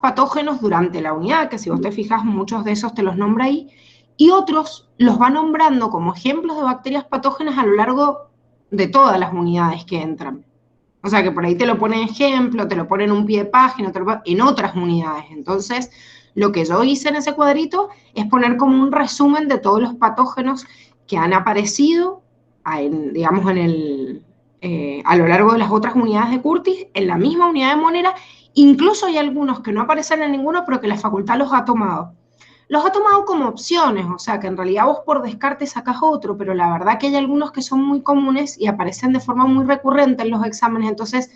patógenos durante la unidad, que si vos te fijas, muchos de esos te los nombra ahí, y otros los va nombrando como ejemplos de bacterias patógenas a lo largo de todas las unidades que entran. O sea que por ahí te lo pone ejemplo, te lo pone en un pie de página, en otras unidades. Entonces, lo que yo hice en ese cuadrito es poner como un resumen de todos los patógenos que han aparecido, digamos, a lo largo de las otras unidades de Curtis, en la misma unidad de Monera. Incluso hay algunos que no aparecen en ninguno, pero que la facultad los ha tomado. Los ha tomado como opciones, o sea que en realidad vos por descarte sacás otro, pero la verdad que hay algunos que son muy comunes y aparecen de forma muy recurrente en los exámenes, entonces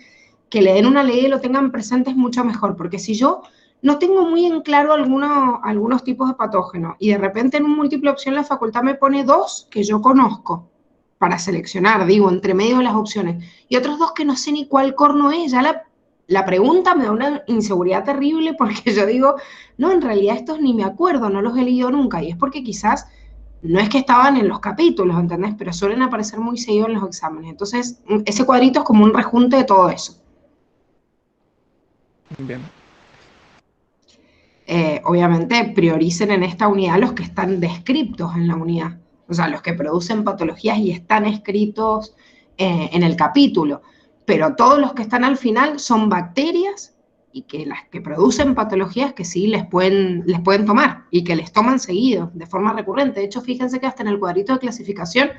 que le den una ley y lo tengan presente es mucho mejor, porque si yo no tengo muy en claro algunos tipos de patógenos y de repente en un múltiple opción la facultad me pone 2 que yo conozco para seleccionar, digo, entre medio de las opciones, y otros 2 que no sé ni cuál corno es, ya la pregunta me da una inseguridad terrible porque yo digo, no, en realidad estos ni me acuerdo, no los he leído nunca, y es porque quizás no es que estaban en los capítulos, ¿entendés? Pero suelen aparecer muy seguido en los exámenes. Entonces, ese cuadrito es como un rejunte de todo eso. Bien. Obviamente, prioricen en esta unidad los que están descriptos en la unidad, o sea, los que producen patologías y están escritos en el capítulo, pero todos los que están al final son bacterias y que las que producen patologías que sí les pueden tomar y que les toman seguido, de forma recurrente. De hecho, fíjense que hasta en el cuadrito de clasificación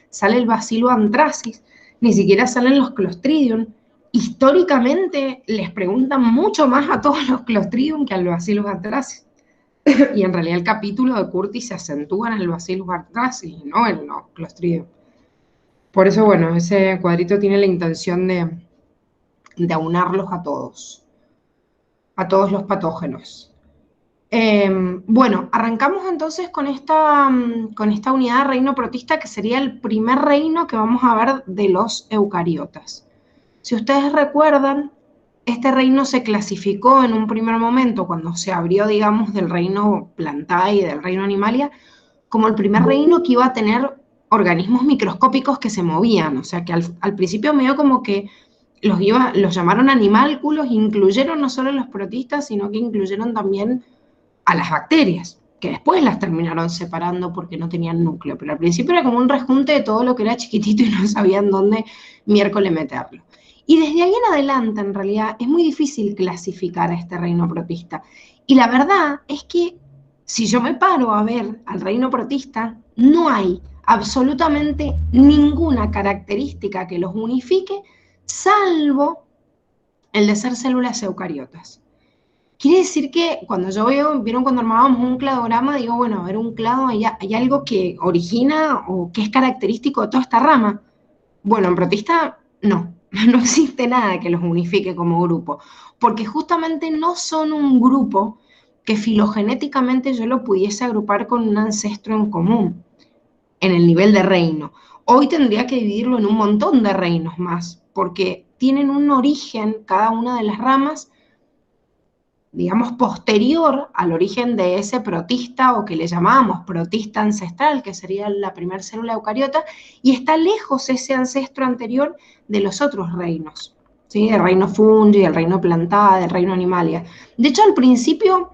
sale el Bacillus anthracis, ni siquiera salen los Clostridium. Históricamente les preguntan mucho más a todos los Clostridium que al Bacillus anthracis. Y en realidad el capítulo de Curtis se acentúa en el Bacillus anthracis, no en los Clostridium. Por eso, bueno, ese cuadrito tiene la intención de aunarlos a todos los patógenos. Bueno, arrancamos entonces con esta unidad de reino protista, que sería el primer reino que vamos a ver de los eucariotas. Si ustedes recuerdan, este reino se clasificó en un primer momento, cuando se abrió, digamos, del reino Plantae y del reino Animalia, como el primer reino que iba a tener organismos microscópicos que se movían. O sea que al principio medio como que los llamaron animálculos, incluyeron no solo los protistas, sino que incluyeron también a las bacterias, que después las terminaron separando porque no tenían núcleo, pero al principio era como un rejunte de todo lo que era chiquitito y no sabían dónde miércoles meterlo. Y desde ahí en adelante, en realidad, es muy difícil clasificar a este reino protista. Y la verdad es que si yo me paro a ver al reino protista, no hay absolutamente ninguna característica que los unifique, salvo el de ser células eucariotas. Quiere decir que cuando yo vieron cuando armábamos un cladograma, digo, bueno, a ver, un clado, ¿hay algo que origina o que es característico de toda esta rama? Bueno, en protista no, no existe nada que los unifique como grupo, porque justamente no son un grupo que filogenéticamente yo lo pudiese agrupar con un ancestro en común en el nivel de reino. Hoy tendría que dividirlo en un montón de reinos más, porque tienen un origen cada una de las ramas, digamos, posterior al origen de ese protista, o que le llamábamos protista ancestral, que sería la primera célula eucariota, y está lejos ese ancestro anterior de los otros reinos, ¿sí? Del reino fungi, del reino plantada, del reino animalia. De hecho, al principio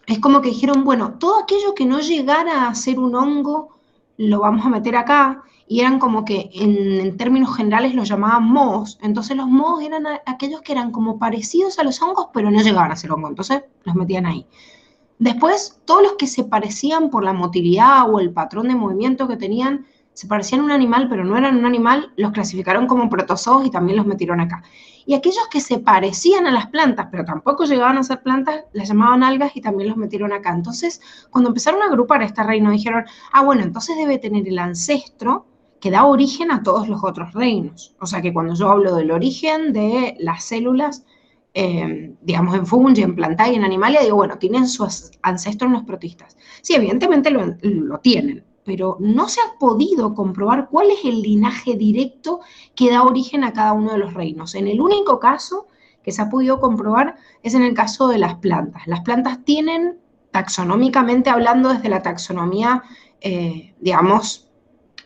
es como que dijeron, bueno, todo aquello que no llegara a ser un hongo, lo vamos a meter acá, y eran como que en términos generales los llamaban mohos. Entonces los mohos eran aquellos que eran como parecidos a los hongos, pero no llegaban a ser hongos, entonces los metían ahí. Después, todos los que se parecían por la motilidad o el patrón de movimiento que tenían, se parecían a un animal, pero no eran un animal, los clasificaron como protozoos y también los metieron acá. Y aquellos que se parecían a las plantas, pero tampoco llegaban a ser plantas, las llamaban algas y también los metieron acá. Entonces, cuando empezaron a agrupar este reino, dijeron, ah, bueno, entonces debe tener el ancestro que da origen a todos los otros reinos. O sea que cuando yo hablo del origen de las células, digamos, en fungi, en plantae y en animalia, digo, bueno, tienen su ancestro en los protistas. Sí, evidentemente lo tienen, pero no se ha podido comprobar cuál es el linaje directo que da origen a cada uno de los reinos. En el único caso que se ha podido comprobar es en el caso de las plantas. Las plantas tienen, taxonómicamente hablando, desde la taxonomía, digamos,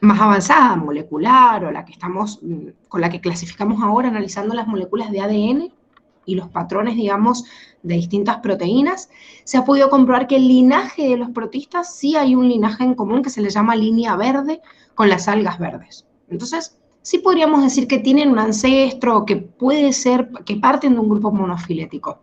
más avanzada, molecular, o la que estamos, con la que clasificamos ahora analizando las moléculas de ADN, y los patrones, digamos, de distintas proteínas, se ha podido comprobar que el linaje de los protistas sí hay un linaje en común que se le llama línea verde con las algas verdes. Entonces, sí podríamos decir que tienen un ancestro, que puede ser, que parten de un grupo monofilético.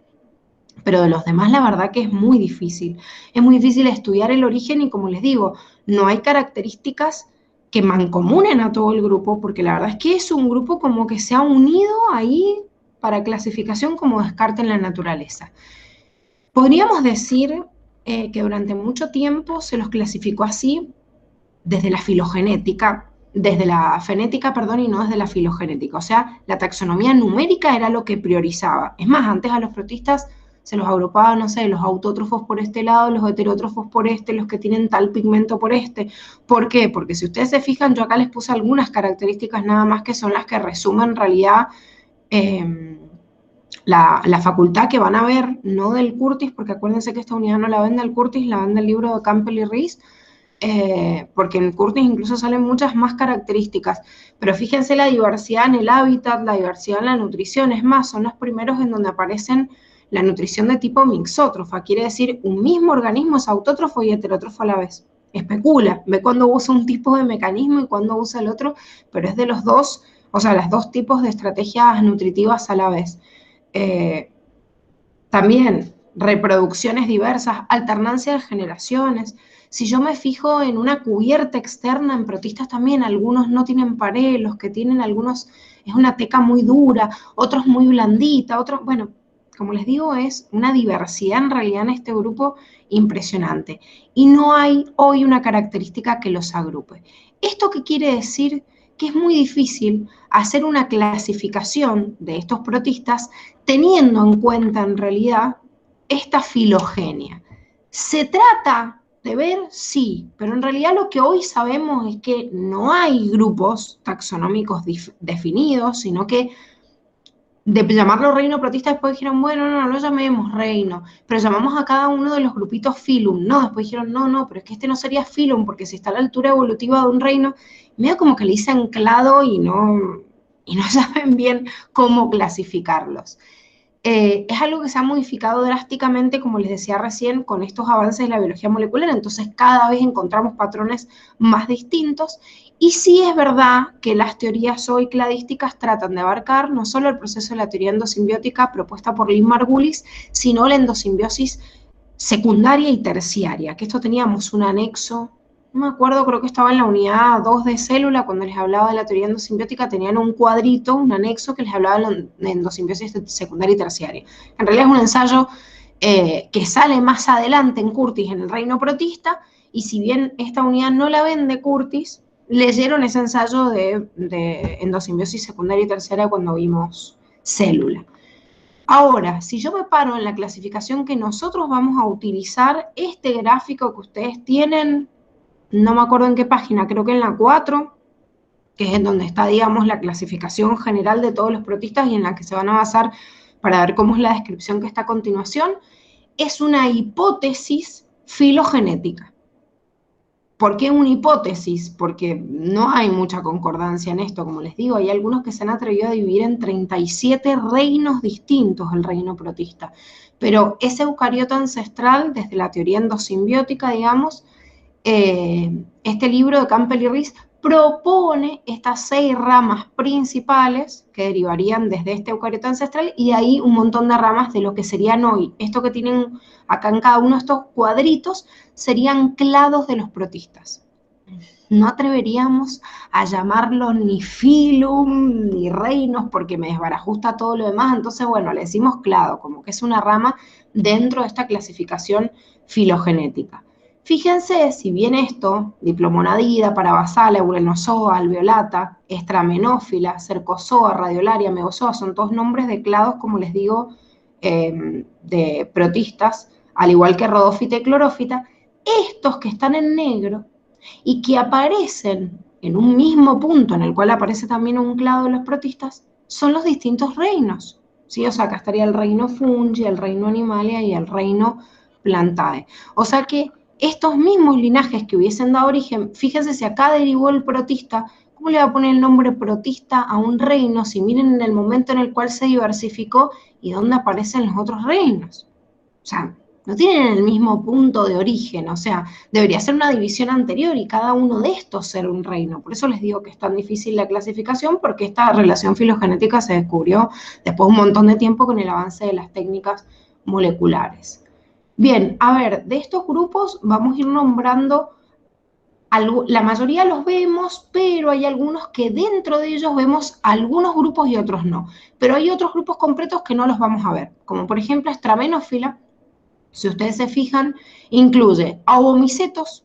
Pero de los demás la verdad que es muy difícil. Es muy difícil estudiar el origen y como les digo, no hay características que mancomunen a todo el grupo, porque la verdad es que es un grupo como que se ha unido ahí para clasificación como descarte en la naturaleza. Podríamos decir que durante mucho tiempo se los clasificó así desde la filogenética, desde la fenética, perdón, y no desde la filogenética. O sea, la taxonomía numérica era lo que priorizaba. Es más, antes a los protistas se los agrupaba, no sé, los autótrofos por este lado, los heterótrofos por este, los que tienen tal pigmento por este. ¿Por qué? Porque si ustedes se fijan, yo acá les puse algunas características nada más que son las que resumen en realidad la facultad que van a ver, no del Curtis, porque acuérdense que esta unidad no la vende el Curtis, la vende el libro de Campbell y Rees, porque en Curtis incluso salen muchas más características, pero fíjense la diversidad en el hábitat, la diversidad en la nutrición, es más, son los primeros en donde aparecen la nutrición de tipo mixótrofa, quiere decir un mismo organismo es autótrofo y heterótrofo a la vez. Especula, ve cuándo usa un tipo de mecanismo y cuándo usa el otro, pero es de los dos, o sea, los dos tipos de estrategias nutritivas a la vez. También reproducciones diversas, alternancia de generaciones. Si yo me fijo en una cubierta externa, en protistas también, algunos no tienen pared, los que tienen algunos es una teca muy dura, otros muy blandita, otros, bueno, como les digo, es una diversidad en realidad en este grupo impresionante. Y no hay hoy una característica que los agrupe. ¿Esto qué quiere decir? Que es muy difícil hacer una clasificación de estos protistas teniendo en cuenta en realidad esta filogenia. ¿Se trata de ver? Sí, pero en realidad lo que hoy sabemos es que no hay grupos taxonómicos definidos, sino que de llamarlo reino protista, después dijeron, bueno, no, no lo llamemos reino, pero llamamos a cada uno de los grupitos filum, no, después dijeron, no, no, pero es que este no sería filum, porque si está a la altura evolutiva de un reino, medio como que le hice anclado y no saben bien cómo clasificarlos. Es algo que se ha modificado drásticamente, como les decía recién, con estos avances de la biología molecular, entonces cada vez encontramos patrones más distintos, y sí es verdad que las teorías hoy cladísticas tratan de abarcar no solo el proceso de la teoría endosimbiótica propuesta por Lynn Margulis, sino la endosimbiosis secundaria y terciaria, que esto teníamos un anexo, no me acuerdo, creo que estaba en la unidad 2 de célula, cuando les hablaba de la teoría endosimbiótica, tenían un cuadrito, un anexo que les hablaba de endosimbiosis secundaria y terciaria. En realidad es un ensayo que sale más adelante en Curtis, en el reino protista, y si bien esta unidad no la vende Curtis, leyeron ese ensayo de endosimbiosis secundaria y terciaria cuando vimos célula. Ahora, si yo me paro en la clasificación que nosotros vamos a utilizar, este gráfico que ustedes tienen, no me acuerdo en qué página, creo que en la 4, que es en donde está, digamos, la clasificación general de todos los protistas y en la que se van a basar para ver cómo es la descripción que está a continuación, es una hipótesis filogenética. ¿Por qué una hipótesis? Porque no hay mucha concordancia en esto, como les digo, hay algunos que se han atrevido a dividir en 37 reinos distintos el reino protista, pero ese eucarioto ancestral, desde la teoría endosimbiótica, digamos, este libro de Campbell y Rees propone estas 6 ramas principales que derivarían desde este eucarioto ancestral y de ahí un montón de ramas de lo que serían hoy. Esto que tienen acá en cada uno de estos cuadritos serían clados de los protistas. No atreveríamos a llamarlos ni filum ni reinos porque me desbarajusta todo lo demás, entonces bueno, le decimos clado, como que es una rama dentro de esta clasificación filogenética. Fíjense, si bien esto, diplomonadida, parabasala, eurenozoa, alveolata, estramenófila, cercozoa, radiolaria, megozoa, son todos nombres de clados, como les digo, de protistas, al igual que rodófita y clorófita, estos que están en negro y que aparecen en un mismo punto en el cual aparece también un clado de los protistas, son los distintos reinos, ¿sí? O sea, acá estaría el reino Fungi, el reino Animalia y el reino Plantae. O sea que estos mismos linajes que hubiesen dado origen, fíjense si acá derivó el protista, ¿cómo le va a poner el nombre protista a un reino si miren en el momento en el cual se diversificó y dónde aparecen los otros reinos? O sea, no tienen el mismo punto de origen, o sea, debería ser una división anterior y cada uno de estos ser un reino. Por eso les digo que es tan difícil la clasificación, porque esta relación filogenética se descubrió después de un montón de tiempo con el avance de las técnicas moleculares. Bien, a ver, de estos grupos vamos a ir nombrando, la mayoría los vemos, pero hay algunos que dentro de ellos vemos algunos grupos y otros no. Pero hay otros grupos completos que no los vamos a ver, como por ejemplo Stramenófila. Si ustedes se fijan, incluye a ovomicetos,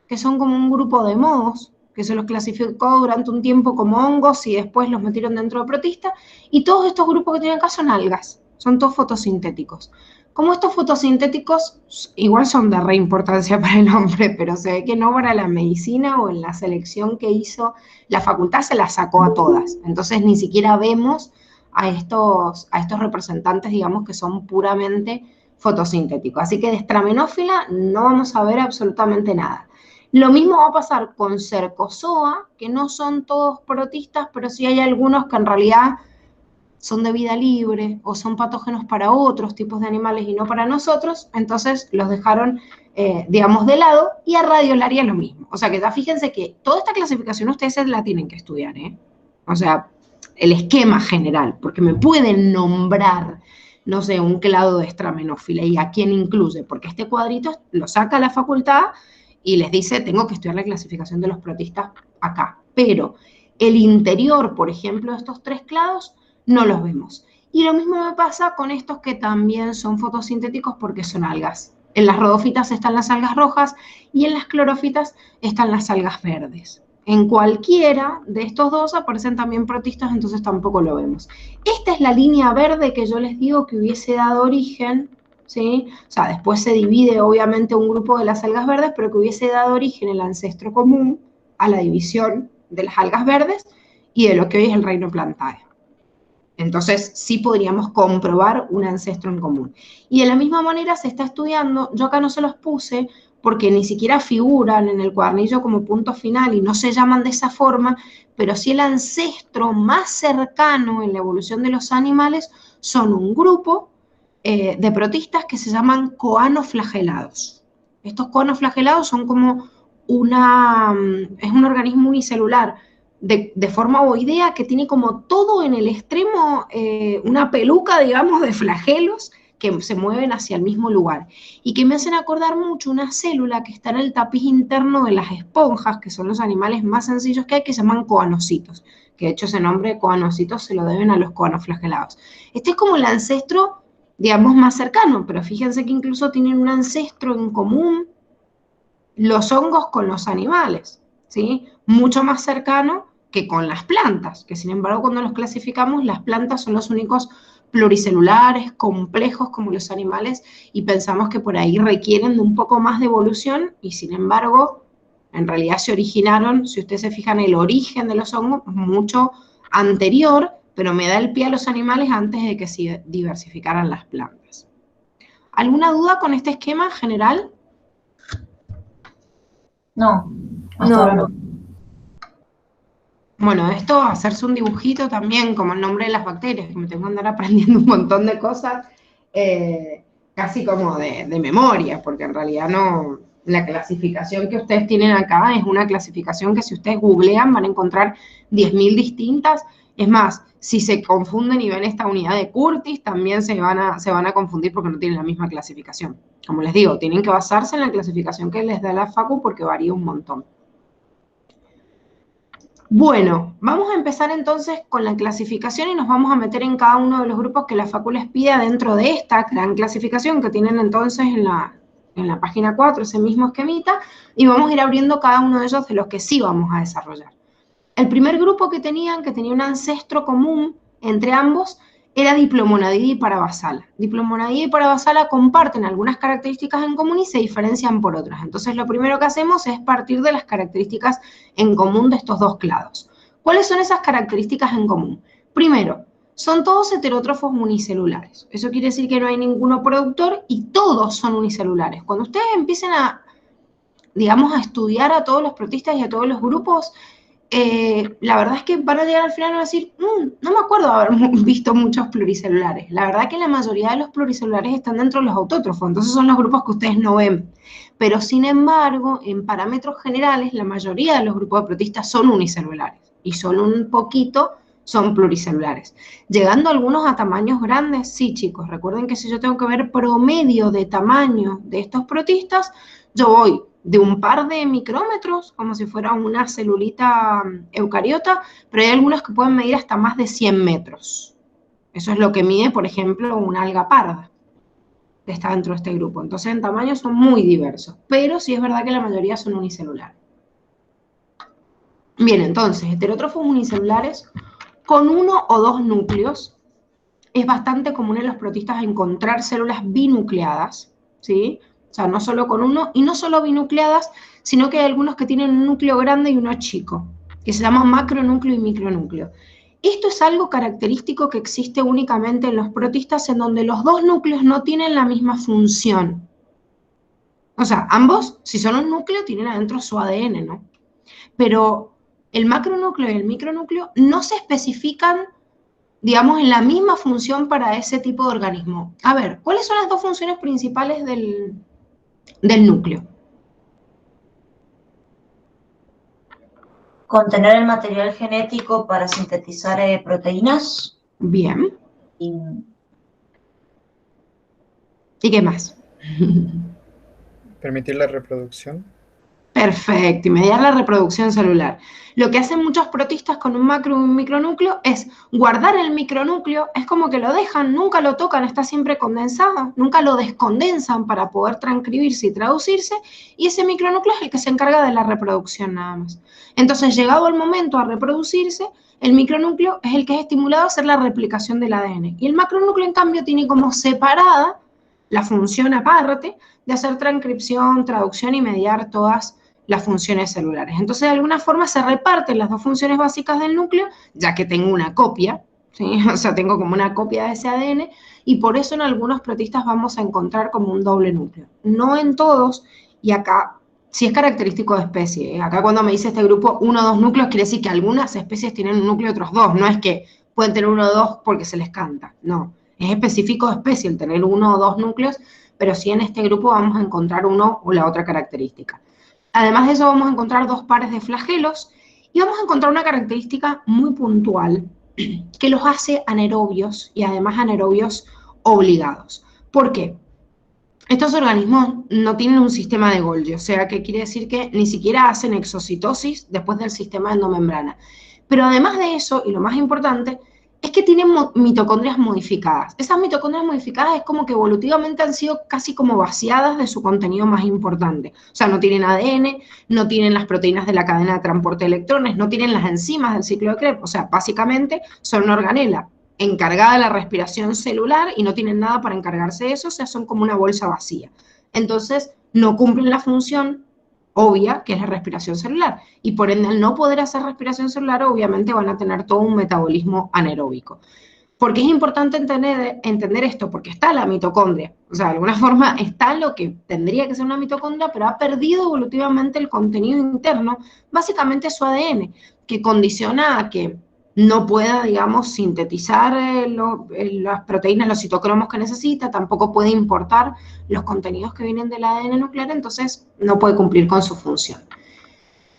que son como un grupo de mohos, que se los clasificó durante un tiempo como hongos y después los metieron dentro de protistas, y todos estos grupos que tienen acá son algas, son todos fotosintéticos. Como estos fotosintéticos igual son de re importancia para el hombre, pero se ve que no para la medicina o en la selección que hizo, la facultad se las sacó a todas, entonces ni siquiera vemos a estos representantes, digamos, que son puramente fotosintéticos. Así que de Stramenófila no vamos a ver absolutamente nada. Lo mismo va a pasar con Cercozoa, que no son todos protistas, pero sí hay algunos que en realidad son de vida libre o son patógenos para otros tipos de animales y no para nosotros, entonces los dejaron, digamos, de lado, y a Radiolaria lo mismo. O sea que ya fíjense que toda esta clasificación ustedes la tienen que estudiar, ¿eh? O sea, el esquema general, porque me pueden nombrar, no sé, un clado de Stramenófila y a quién incluye, porque este cuadrito lo saca la facultad y les dice, tengo que estudiar la clasificación de los protistas acá. Pero el interior, por ejemplo, de estos tres clados, no los vemos. Y lo mismo me pasa con estos que también son fotosintéticos porque son algas. En las rodófitas están las algas rojas y en las clorofitas están las algas verdes. En cualquiera de estos dos aparecen también protistas, entonces tampoco lo vemos. Esta es la línea verde que yo les digo que hubiese dado origen, ¿sí? O sea, después se divide obviamente un grupo de las algas verdes, pero que hubiese dado origen el ancestro común a la división de las algas verdes y de lo que hoy es el reino Plantae. Entonces, sí podríamos comprobar un ancestro en común. Y de la misma manera se está estudiando, yo acá no se los puse porque ni siquiera figuran en el cuadernillo como punto final y no se llaman de esa forma, pero sí el ancestro más cercano en la evolución de los animales son un grupo de protistas que se llaman coanoflagelados. Estos coanoflagelados son como es un organismo unicelular, de forma ovoidea, que tiene como todo en el extremo, una peluca, digamos, de flagelos que se mueven hacia el mismo lugar y que me hacen acordar mucho una célula que está en el tapiz interno de las esponjas, que son los animales más sencillos que hay, que se llaman coanocitos, que de hecho ese nombre de coanocitos se lo deben a los coanoflagelados. Este es como el ancestro, digamos, más cercano, pero fíjense que incluso tienen un ancestro en común los hongos con los animales, ¿sí? Mucho más cercano que con las plantas, que sin embargo cuando los clasificamos, las plantas son los únicos pluricelulares, complejos como los animales, y pensamos que por ahí requieren de un poco más de evolución, y sin embargo, en realidad se originaron, si ustedes se fijan, el origen de los hongos mucho anterior, pero me da el pie a los animales antes de que se diversificaran las plantas. ¿Alguna duda con este esquema general? No, hasta ahora no. Bueno, esto, hacerse un dibujito también, como el nombre de las bacterias, que me tengo que andar aprendiendo un montón de cosas, casi como de memoria, porque en realidad no, la clasificación que ustedes tienen acá es una clasificación que si ustedes googlean van a encontrar 10.000 distintas. Es más, si se confunden y ven esta unidad de Curtis, también se van a confundir porque no tienen la misma clasificación. Como les digo, tienen que basarse en la clasificación que les da la Facu porque varía un montón. Bueno, vamos a empezar entonces con la clasificación y nos vamos a meter en cada uno de los grupos que la Facu les pida dentro de esta gran clasificación que tienen entonces en la página 4, ese mismo esquemita, y vamos a ir abriendo cada uno de ellos de los que sí vamos a desarrollar. El primer grupo que tenía un ancestro común entre ambos, era Diplomonadidae y Parabasala. Diplomonadidae y Parabasala comparten algunas características en común y se diferencian por otras. Entonces, lo primero que hacemos es partir de las características en común de estos dos clados. ¿Cuáles son esas características en común? Primero, son todos heterótrofos unicelulares. Eso quiere decir que no hay ninguno productor y todos son unicelulares. Cuando ustedes empiecen a, digamos, a estudiar a todos los protistas y a todos los grupos, la verdad es que van a llegar al final y van a decir, no me acuerdo de haber visto muchos pluricelulares. La verdad que la mayoría de los pluricelulares están dentro de los autótrofos, entonces son los grupos que ustedes no ven. Pero sin embargo, en parámetros generales, la mayoría de los grupos de protistas son unicelulares y solo un poquito son pluricelulares. Llegando algunos a tamaños grandes, sí, chicos, recuerden que si yo tengo que ver promedio de tamaño de estos protistas, yo voy de un par de micrómetros, como si fuera una celulita eucariota, pero hay algunos que pueden medir hasta más de 100 metros. Eso es lo que mide, por ejemplo, una alga parda, que está dentro de este grupo. Entonces, en tamaño son muy diversos, pero sí es verdad que la mayoría son unicelulares. Bien, entonces, heterótrofos unicelulares con 1 o 2 núcleos. Es bastante común en los protistas encontrar células binucleadas, ¿sí? O sea, no solo con uno, y no solo binucleadas, sino que hay algunos que tienen un núcleo grande y uno chico, que se llama macronúcleo y micronúcleo. Esto es algo característico que existe únicamente en los protistas, en donde los dos núcleos no tienen la misma función. O sea, ambos, si son un núcleo, tienen adentro su ADN, ¿no? Pero el macronúcleo y el micronúcleo no se especifican, digamos, en la misma función para ese tipo de organismo. A ver, ¿cuáles son las dos funciones principales del núcleo? Contener el material genético para sintetizar proteínas. Bien. Y ¿Y qué más? Permitir la reproducción. Perfecto, y mediar la reproducción celular. Lo que hacen muchos protistas con un macro y un micronúcleo es guardar el micronúcleo, es como que lo dejan, nunca lo tocan, está siempre condensado, nunca lo descondensan para poder transcribirse y traducirse, y ese micronúcleo es el que se encarga de la reproducción nada más. Entonces, llegado el momento a reproducirse, el micronúcleo es el que es estimulado a hacer la replicación del ADN, y el macronúcleo, en cambio, tiene como separada la función aparte de hacer transcripción, traducción y mediar todas las funciones celulares. Entonces, de alguna forma se reparten las dos funciones básicas del núcleo, ya que tengo una copia, ¿sí? O sea, tengo como una copia de ese ADN, y por eso en algunos protistas vamos a encontrar como un doble núcleo. No en todos, y acá sí es característico de especie. Acá cuando me dice este grupo 1 o 2 núcleos, quiere decir que algunas especies tienen un núcleo y otros dos. No es que pueden tener 1 o 2 porque se les canta, no. Es específico de especie el tener 1 o 2 núcleos, pero sí en este grupo vamos a encontrar uno o la otra característica. Además de eso vamos a encontrar 2 pares de flagelos y vamos a encontrar una característica muy puntual que los hace anaerobios y además anaerobios obligados. ¿Por qué? Estos organismos no tienen un sistema de Golgi, o sea, que quiere decir que ni siquiera hacen exocitosis después del sistema endomembrana. Pero además de eso, y lo más importante, es que tienen mitocondrias modificadas. Esas mitocondrias modificadas es como que evolutivamente han sido casi como vaciadas de su contenido más importante. O sea, no tienen ADN, no tienen las proteínas de la cadena de transporte de electrones, no tienen las enzimas del ciclo de Krebs. O sea, básicamente son una organela encargada de la respiración celular y no tienen nada para encargarse de eso, o sea, son como una bolsa vacía. Entonces, no cumplen la función obvia, que es la respiración celular. Y por ende, al no poder hacer respiración celular, obviamente van a tener todo un metabolismo anaeróbico. ¿Por qué es importante entender esto? Porque está la mitocondria. O sea, de alguna forma está lo que tendría que ser una mitocondria, pero ha perdido evolutivamente el contenido interno, básicamente su ADN, que condiciona a que no pueda, digamos, sintetizar las proteínas, los citocromos que necesita, tampoco puede importar los contenidos que vienen del ADN nuclear, entonces no puede cumplir con su función.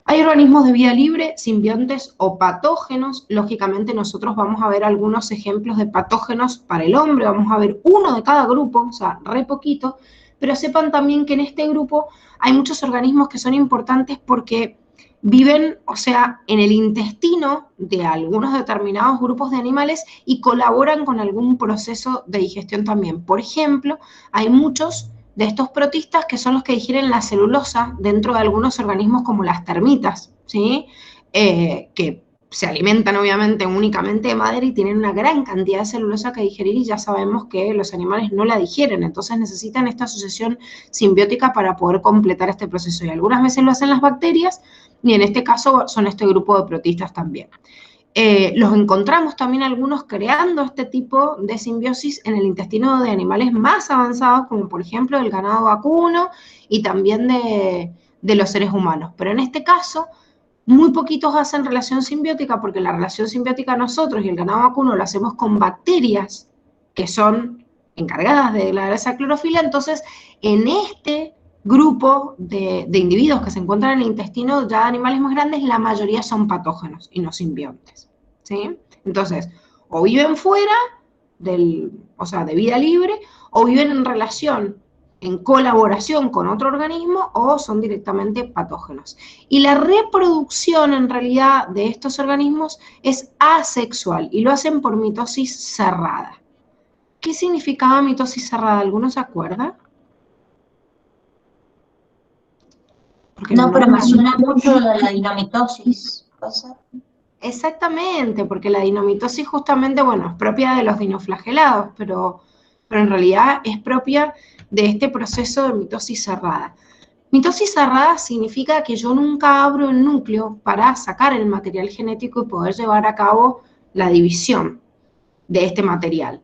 Hay organismos de vida libre, simbiontes o patógenos. Lógicamente nosotros vamos a ver algunos ejemplos de patógenos para el hombre, vamos a ver uno de cada grupo, o sea, re poquito, pero sepan también que en este grupo hay muchos organismos que son importantes porque viven, o sea, en el intestino de algunos determinados grupos de animales y colaboran con algún proceso de digestión también. Por ejemplo, hay muchos de estos protistas que son los que digieren la celulosa dentro de algunos organismos como las termitas, ¿sí? Que se alimentan obviamente únicamente de madera y tienen una gran cantidad de celulosa que digerir y ya sabemos que los animales no la digieren, entonces necesitan esta asociación simbiótica para poder completar este proceso y algunas veces lo hacen las bacterias y en este caso son este grupo de protistas también. Los encontramos también algunos creando este tipo de simbiosis en el intestino de animales más avanzados, como por ejemplo el ganado vacuno y también de los seres humanos. Pero en este caso, Muy poquitos hacen relación simbiótica porque la relación simbiótica nosotros y el ganado vacuno lo hacemos con bacterias que son encargadas de degradar esa clorofila. Entonces, en este grupo de individuos que se encuentran en el intestino ya de animales más grandes, la mayoría son patógenos y no simbiontes, ¿sí? Entonces, o viven fuera o sea, de vida libre, o viven en relación, en colaboración con otro organismo, o son directamente patógenos. Y la reproducción en realidad de estos organismos es asexual y lo hacen por mitosis cerrada. ¿Qué significaba mitosis cerrada? ¿Alguno se acuerda? Porque No, pero me suena mucho lo de la dinamitosis. ¿Pasa? Exactamente, porque la dinomitosis justamente, bueno, es propia de los dinoflagelados, pero en realidad es propia de este proceso de mitosis cerrada. Mitosis cerrada significa que yo nunca abro el núcleo para sacar el material genético y poder llevar a cabo la división de este material.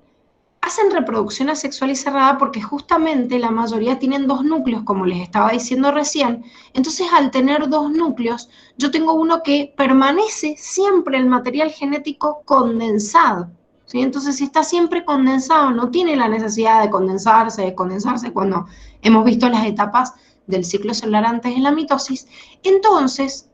Hacen reproducción asexual y cerrada porque justamente la mayoría tienen dos núcleos, como les estaba diciendo recién. Entonces, al tener dos núcleos, yo tengo uno que permanece siempre el material genético condensado, ¿sí? Entonces, si está siempre condensado, no tiene la necesidad de condensarse, cuando hemos visto las etapas del ciclo celular antes de la mitosis. Entonces,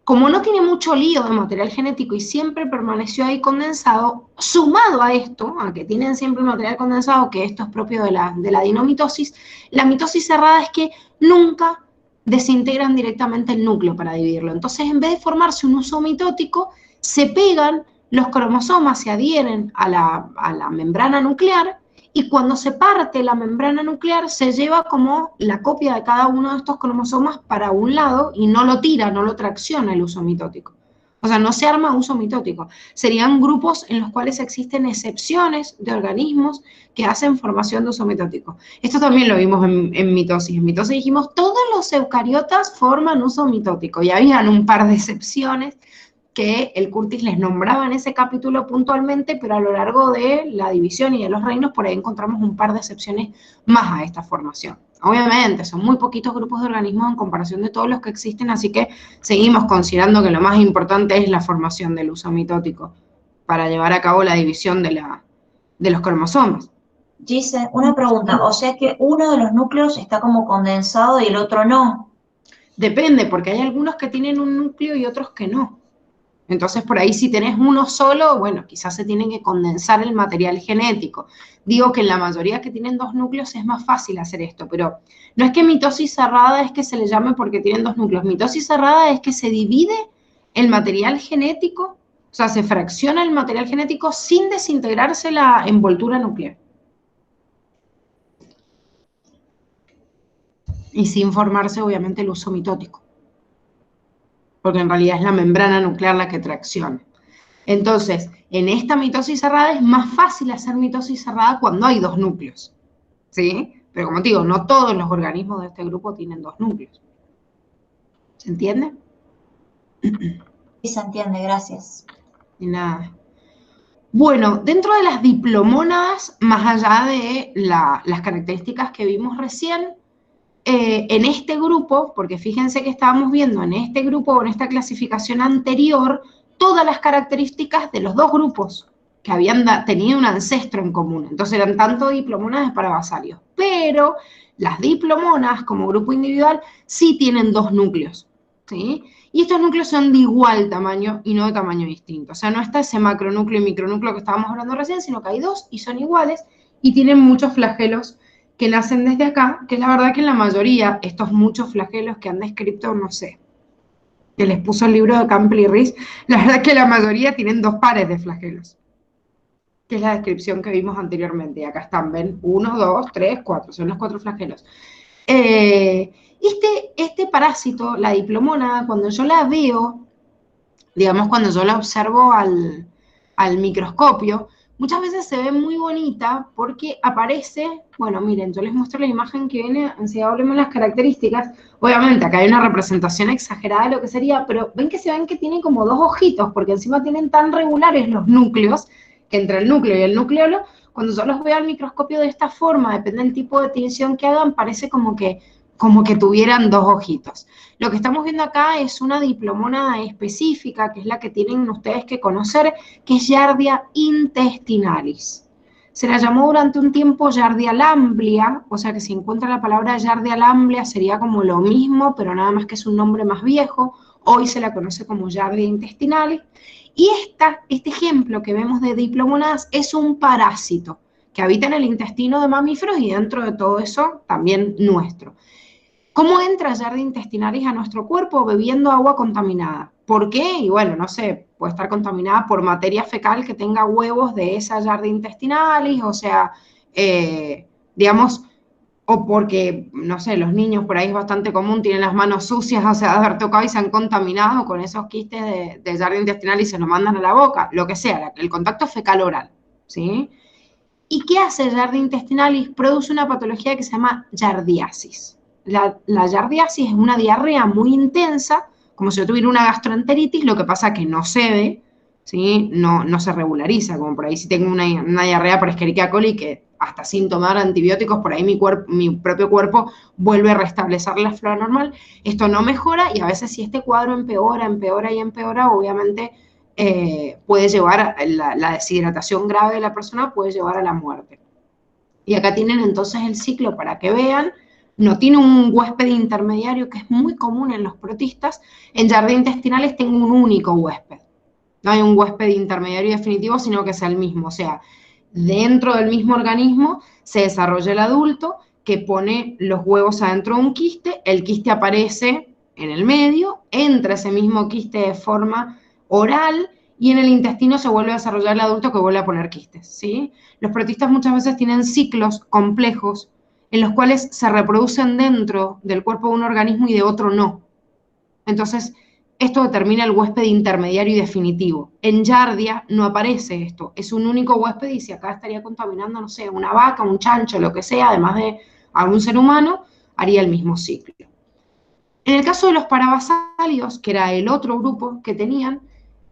como no tiene mucho lío de material genético y siempre permaneció ahí condensado, sumado a esto, a que tienen siempre material condensado, que esto es propio de la dinomitosis, la mitosis cerrada es que nunca desintegran directamente el núcleo para dividirlo. Entonces, en vez de formarse un uso mitótico, se pegan los cromosomas, se adhieren a la membrana nuclear, y cuando se parte la membrana nuclear, se lleva como la copia de cada uno de estos cromosomas para un lado y no lo tira, no lo tracciona el uso mitótico. O sea, no se arma uso mitótico. Serían grupos en los cuales existen excepciones de organismos que hacen formación de uso mitótico. Esto también lo vimos en mitosis. En mitosis dijimos, todos los eucariotas forman uso mitótico y habían un par de excepciones que el Curtis les nombraba en ese capítulo puntualmente, pero a lo largo de la división y de los reinos, por ahí encontramos un par de excepciones más a esta formación. Obviamente, son muy poquitos grupos de organismos en comparación de todos los que existen, así que seguimos considerando que lo más importante es la formación del uso mitótico para llevar a cabo la división de los cromosomas. Gise, una pregunta, o sea que uno de los núcleos está como condensado y el otro no. Depende, porque hay algunos que tienen un núcleo y otros que no. Entonces, por ahí si tenés uno solo, bueno, quizás se tiene que condensar el material genético. Digo que en la mayoría que tienen dos núcleos es más fácil hacer esto, pero no es que mitosis cerrada es que se le llame porque tienen dos núcleos. Mitosis cerrada es que se divide el material genético, o sea, se fracciona el material genético sin desintegrarse la envoltura nuclear. Y sin formarse, obviamente, el uso mitótico, porque en realidad es la membrana nuclear la que tracciona. Entonces, en esta mitosis cerrada es más fácil hacer mitosis cerrada cuando hay dos núcleos, ¿sí? Pero como te digo, no todos los organismos de este grupo tienen dos núcleos. ¿Se entiende? Sí, se entiende, gracias. Y nada. Bueno, dentro de las diplomónadas, más allá de las características que vimos recién, en este grupo, porque fíjense que estábamos viendo en este grupo o en esta clasificación anterior, todas las características de los dos grupos que habían tenido un ancestro en común. Entonces eran tanto diplomonas para basalios. Pero las diplomonas como grupo individual sí tienen dos núcleos, ¿sí? Y estos núcleos son de igual tamaño y no de tamaño distinto. O sea, no está ese macronúcleo y micronúcleo que estábamos hablando recién, sino que hay dos y son iguales y tienen muchos flagelos que nacen desde acá, que la verdad que en la mayoría, estos muchos flagelos que han descrito, no sé, que les puso el libro de Campbell y Rees, la verdad que la mayoría tienen dos pares de flagelos, que es la descripción que vimos anteriormente. Y acá están, ven, 1, 2, 3, 4, son los 4 flagelos. Este parásito, la diplomona, cuando yo la veo, digamos, cuando yo la observo al microscopio, muchas veces se ve muy bonita porque aparece, bueno, miren, yo les muestro la imagen que viene, si hablemos de las características, obviamente acá hay una representación exagerada de lo que sería, pero ven que se ven que tienen como dos ojitos, porque encima tienen tan regulares los núcleos, que entre el núcleo y el nucleolo, cuando yo los veo al microscopio de esta forma, depende del tipo de tinción que hagan, parece como que como que tuvieran dos ojitos. Lo que estamos viendo acá es una diplomona específica, que es la que tienen ustedes que conocer, que es Giardia intestinalis. Se la llamó durante un tiempo Giardia lamblia, o sea que si encuentra la palabra Giardia lamblia sería como lo mismo, pero nada más que es un nombre más viejo. Hoy se la conoce como Giardia intestinalis. Y este ejemplo que vemos de diplomonadas es un parásito que habita en el intestino de mamíferos y dentro de todo eso también nuestro. ¿Cómo entra Giardia intestinalis a nuestro cuerpo? Bebiendo agua contaminada. ¿Por qué? Y bueno, no sé, puede estar contaminada por materia fecal que tenga huevos de esa Giardia intestinalis, o sea, digamos, o porque, no sé, los niños por ahí es bastante común, tienen las manos sucias, o sea, de haber tocado y se han contaminado con esos quistes de Giardia intestinalis y se lo mandan a la boca, lo que sea, el contacto fecal oral, ¿sí? ¿Y qué hace Giardia intestinalis? Produce una patología que se llama giardiasis. La giardiasis es una diarrea muy intensa, como si yo tuviera una gastroenteritis, lo que pasa que no cede, ¿sí? No se regulariza, como por ahí si tengo una diarrea por Escherichia coli que hasta sin tomar antibióticos, por ahí mi propio cuerpo vuelve a restablecer la flora normal. Esto no mejora y a veces si este cuadro empeora, empeora y empeora, obviamente puede llevar a la deshidratación grave de la persona, puede llevar a la muerte. Y acá tienen entonces el ciclo para que vean. No tiene un huésped intermediario, que es muy común en los protistas. En Giardia intestinales tengo un único huésped. No hay un huésped intermediario definitivo, sino que es el mismo. O sea, dentro del mismo organismo se desarrolla el adulto que pone los huevos adentro de un quiste, el quiste aparece en el medio, entra ese mismo quiste de forma oral y en el intestino se vuelve a desarrollar el adulto que vuelve a poner quistes, ¿sí? Los protistas muchas veces tienen ciclos complejos en los cuales se reproducen dentro del cuerpo de un organismo y de otro no. Entonces, esto determina el huésped intermediario y definitivo. En Giardia no aparece esto, es un único huésped y si acá estaría contaminando, no sé, una vaca, un chancho, lo que sea, además de algún ser humano, haría el mismo ciclo. En el caso de los parabasálidos, que era el otro grupo que tenían,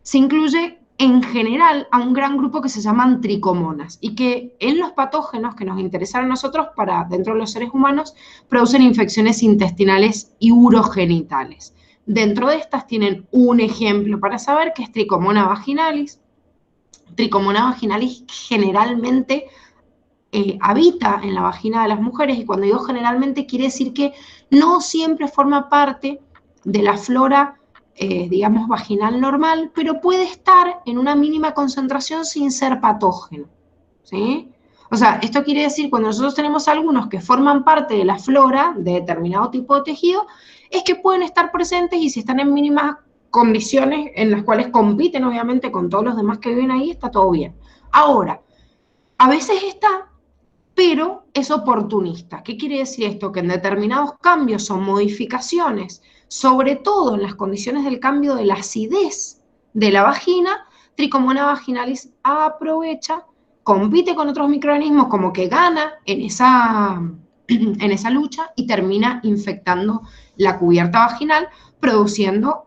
se incluye en general a un gran grupo que se llaman tricomonas y que en los patógenos que nos interesan a nosotros para dentro de los seres humanos producen infecciones intestinales y urogenitales. Dentro de estas tienen un ejemplo para saber que es Tricomona vaginalis. Tricomona vaginalis generalmente habita en la vagina de las mujeres y cuando digo generalmente quiere decir que no siempre forma parte de la flora, digamos, vaginal normal, pero puede estar en una mínima concentración sin ser patógeno, ¿sí? O sea, esto quiere decir cuando nosotros tenemos algunos que forman parte de la flora de determinado tipo de tejido, es que pueden estar presentes y si están en mínimas condiciones en las cuales compiten obviamente con todos los demás que viven ahí, está todo bien. Ahora, a veces está, pero es oportunista. ¿Qué quiere decir esto? Que en determinados cambios o modificaciones, sobre todo en las condiciones del cambio de la acidez de la vagina, Tricomona vaginalis aprovecha, compite con otros microorganismos, como que gana en esa lucha y termina infectando la cubierta vaginal, produciendo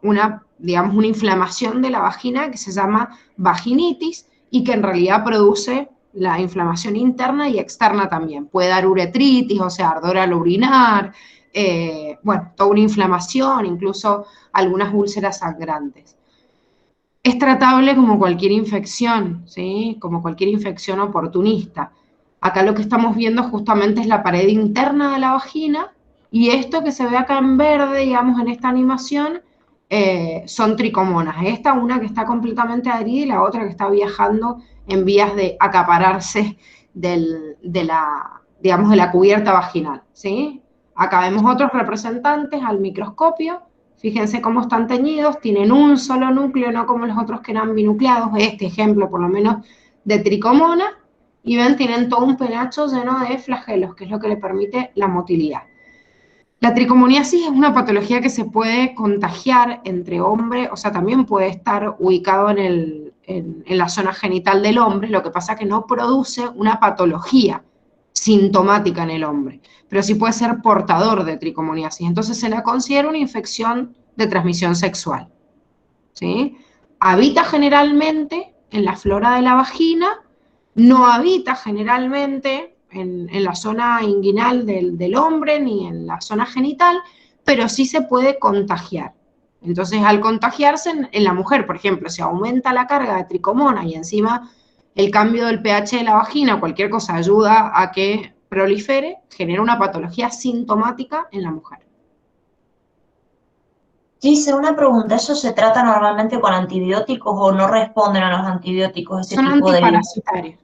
digamos, una inflamación de la vagina que se llama vaginitis y que en realidad produce la inflamación interna y externa también. Puede dar uretritis, o sea, ardor al orinar, bueno, toda una inflamación, incluso algunas úlceras sangrantes. Es tratable como cualquier infección, ¿sí? Como cualquier infección oportunista. Acá lo que estamos viendo justamente es la pared interna de la vagina y esto que se ve acá en verde, digamos, en esta animación, son tricomonas. Esta una que está completamente adherida y la otra que está viajando en vías de acapararse digamos, de la cubierta vaginal, ¿sí? Acá vemos otros representantes al microscopio. Fíjense cómo están teñidos, tienen un solo núcleo, no como los otros que eran binucleados, este ejemplo por lo menos de tricomona, y ven, tienen todo un penacho lleno de flagelos, que es lo que le permite la motilidad. La tricomoniasis es una patología que se puede contagiar entre hombres, o sea, también puede estar ubicado en la zona genital del hombre, lo que pasa es que no produce una patología sintomática en el hombre, pero sí puede ser portador de tricomoniasis. Entonces se la considera una infección de transmisión sexual, ¿sí? Habita generalmente en la flora de la vagina, no habita generalmente en la zona inguinal del hombre ni en la zona genital, pero sí se puede contagiar. Entonces, al contagiarse en la mujer, por ejemplo, si aumenta la carga de tricomona y encima el cambio del pH de la vagina, cualquier cosa ayuda a que prolifere, genera una patología sintomática en la mujer. Dice una pregunta, ¿eso se trata normalmente con antibióticos o no responden a los antibióticos ese Son tipo de virus? antiparasitarios.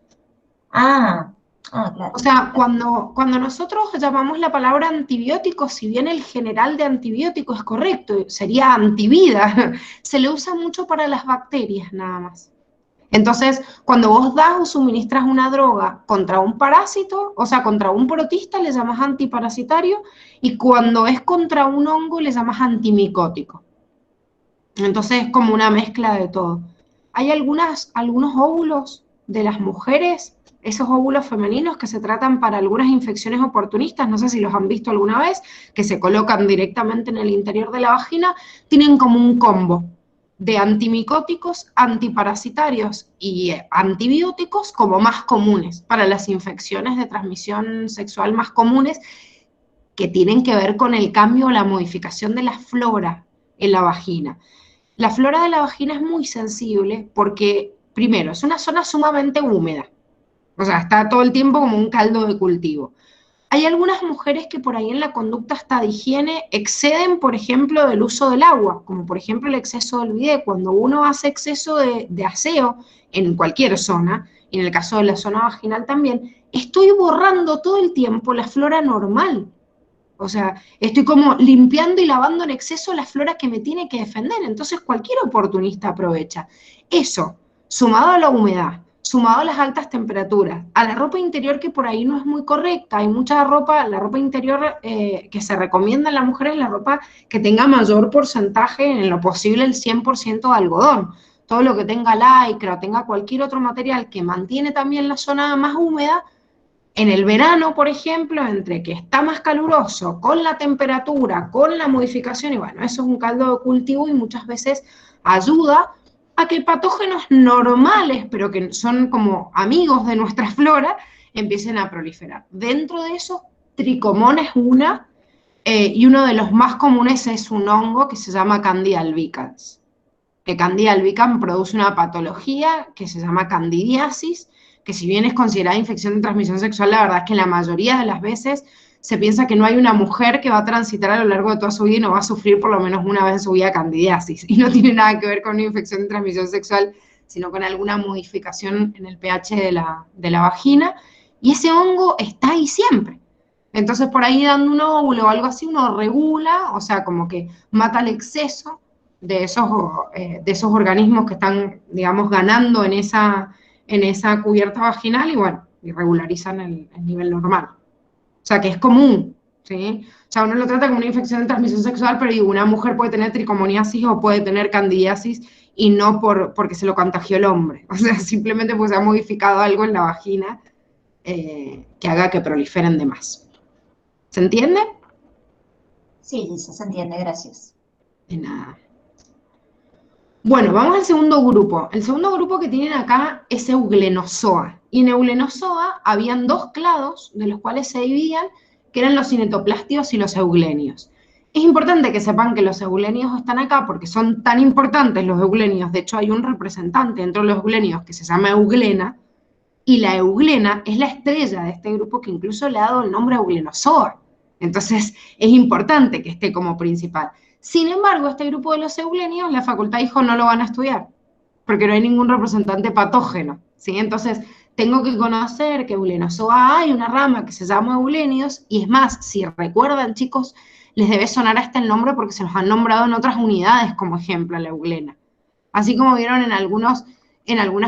Ah, O claro. sea, cuando nosotros llamamos la palabra antibiótico, si bien el general de antibiótico es correcto, sería antivida, se le usa mucho para las bacterias nada más. Entonces, cuando vos das o suministras una droga contra un parásito, o sea, contra un protista, le llamas antiparasitario, y cuando es contra un hongo, le llamas antimicótico. Entonces, es como una mezcla de todo. Hay algunos óvulos de las mujeres, esos óvulos femeninos que se tratan para algunas infecciones oportunistas, no sé si los han visto alguna vez, que se colocan directamente en el interior de la vagina, tienen como un combo de antimicóticos, antiparasitarios y antibióticos como más comunes para las infecciones de transmisión sexual más comunes que tienen que ver con el cambio o la modificación de la flora en la vagina. La flora de la vagina es muy sensible porque, primero, es una zona sumamente húmeda, o sea, está todo el tiempo como un caldo de cultivo. Hay algunas mujeres que por ahí en la conducta hasta de higiene exceden, por ejemplo, del uso del agua, como por ejemplo el exceso del bidet. Cuando uno hace exceso de aseo en cualquier zona, y en el caso de la zona vaginal también, estoy borrando todo el tiempo la flora normal. O sea, estoy como limpiando y lavando en exceso la flora que me tiene que defender. Entonces cualquier oportunista aprovecha. Eso, sumado a la humedad, sumado a las altas temperaturas, a la ropa interior que por ahí no es muy correcta. Hay mucha ropa, la ropa interior que se recomienda en las mujeres, la ropa que tenga mayor porcentaje, en lo posible el 100% de algodón. Todo lo que tenga lycra, tenga cualquier otro material que mantiene también la zona más húmeda, en el verano, por ejemplo, entre que está más caluroso, con la temperatura, con la modificación, y bueno, eso es un caldo de cultivo y muchas veces ayuda a que patógenos normales, pero que son como amigos de nuestra flora, empiecen a proliferar. Dentro de eso, Tricomonas es una, y uno de los más comunes es un hongo que se llama Candida albicans. Que Candida albicans produce una patología que se llama candidiasis, que si bien es considerada infección de transmisión sexual, la verdad es que la mayoría de las veces se piensa que no hay una mujer que va a transitar a lo largo de toda su vida y no va a sufrir por lo menos una vez en su vida candidiasis. Y no tiene nada que ver con una infección de transmisión sexual, sino con alguna modificación en el pH de la vagina. Y ese hongo está ahí siempre. Entonces, por ahí dando un óvulo o algo así, uno regula, o sea, como que mata el exceso de esos organismos que están, digamos, ganando en esa cubierta vaginal y bueno, y regularizan el nivel normal. O sea, que es común, ¿sí? O sea, uno lo trata como una infección de transmisión sexual, pero digo, una mujer puede tener tricomoniasis o puede tener candidiasis y no porque se lo contagió el hombre. O sea, simplemente porque se ha modificado algo en la vagina que haga que proliferen de más. ¿Se entiende? Sí, Lisa, se entiende, gracias. De nada. Bueno, vamos al segundo grupo. El segundo grupo que tienen acá es Euglenozoa. Y en Euglenozoa habían dos clados de los cuales se dividían, que eran los cinetoplástidos y los euglenios. Es importante que sepan que los euglenios están acá porque son tan importantes los euglenios. De hecho, hay un representante dentro de los euglenios que se llama Euglena, y la euglena es la estrella de este grupo que incluso le ha dado el nombre Euglenozoa. Entonces, es importante que esté como principal. Sin embargo, este grupo de los euglenios, la facultad dijo no lo van a estudiar, porque no hay ningún representante patógeno, ¿sí? Entonces, tengo que conocer que Euglenozoa hay una rama que se llama eugleneos, y es más, si recuerdan, chicos, les debe sonar hasta el nombre porque se los han nombrado en otras unidades como ejemplo a la euglena. Así como vieron en algunas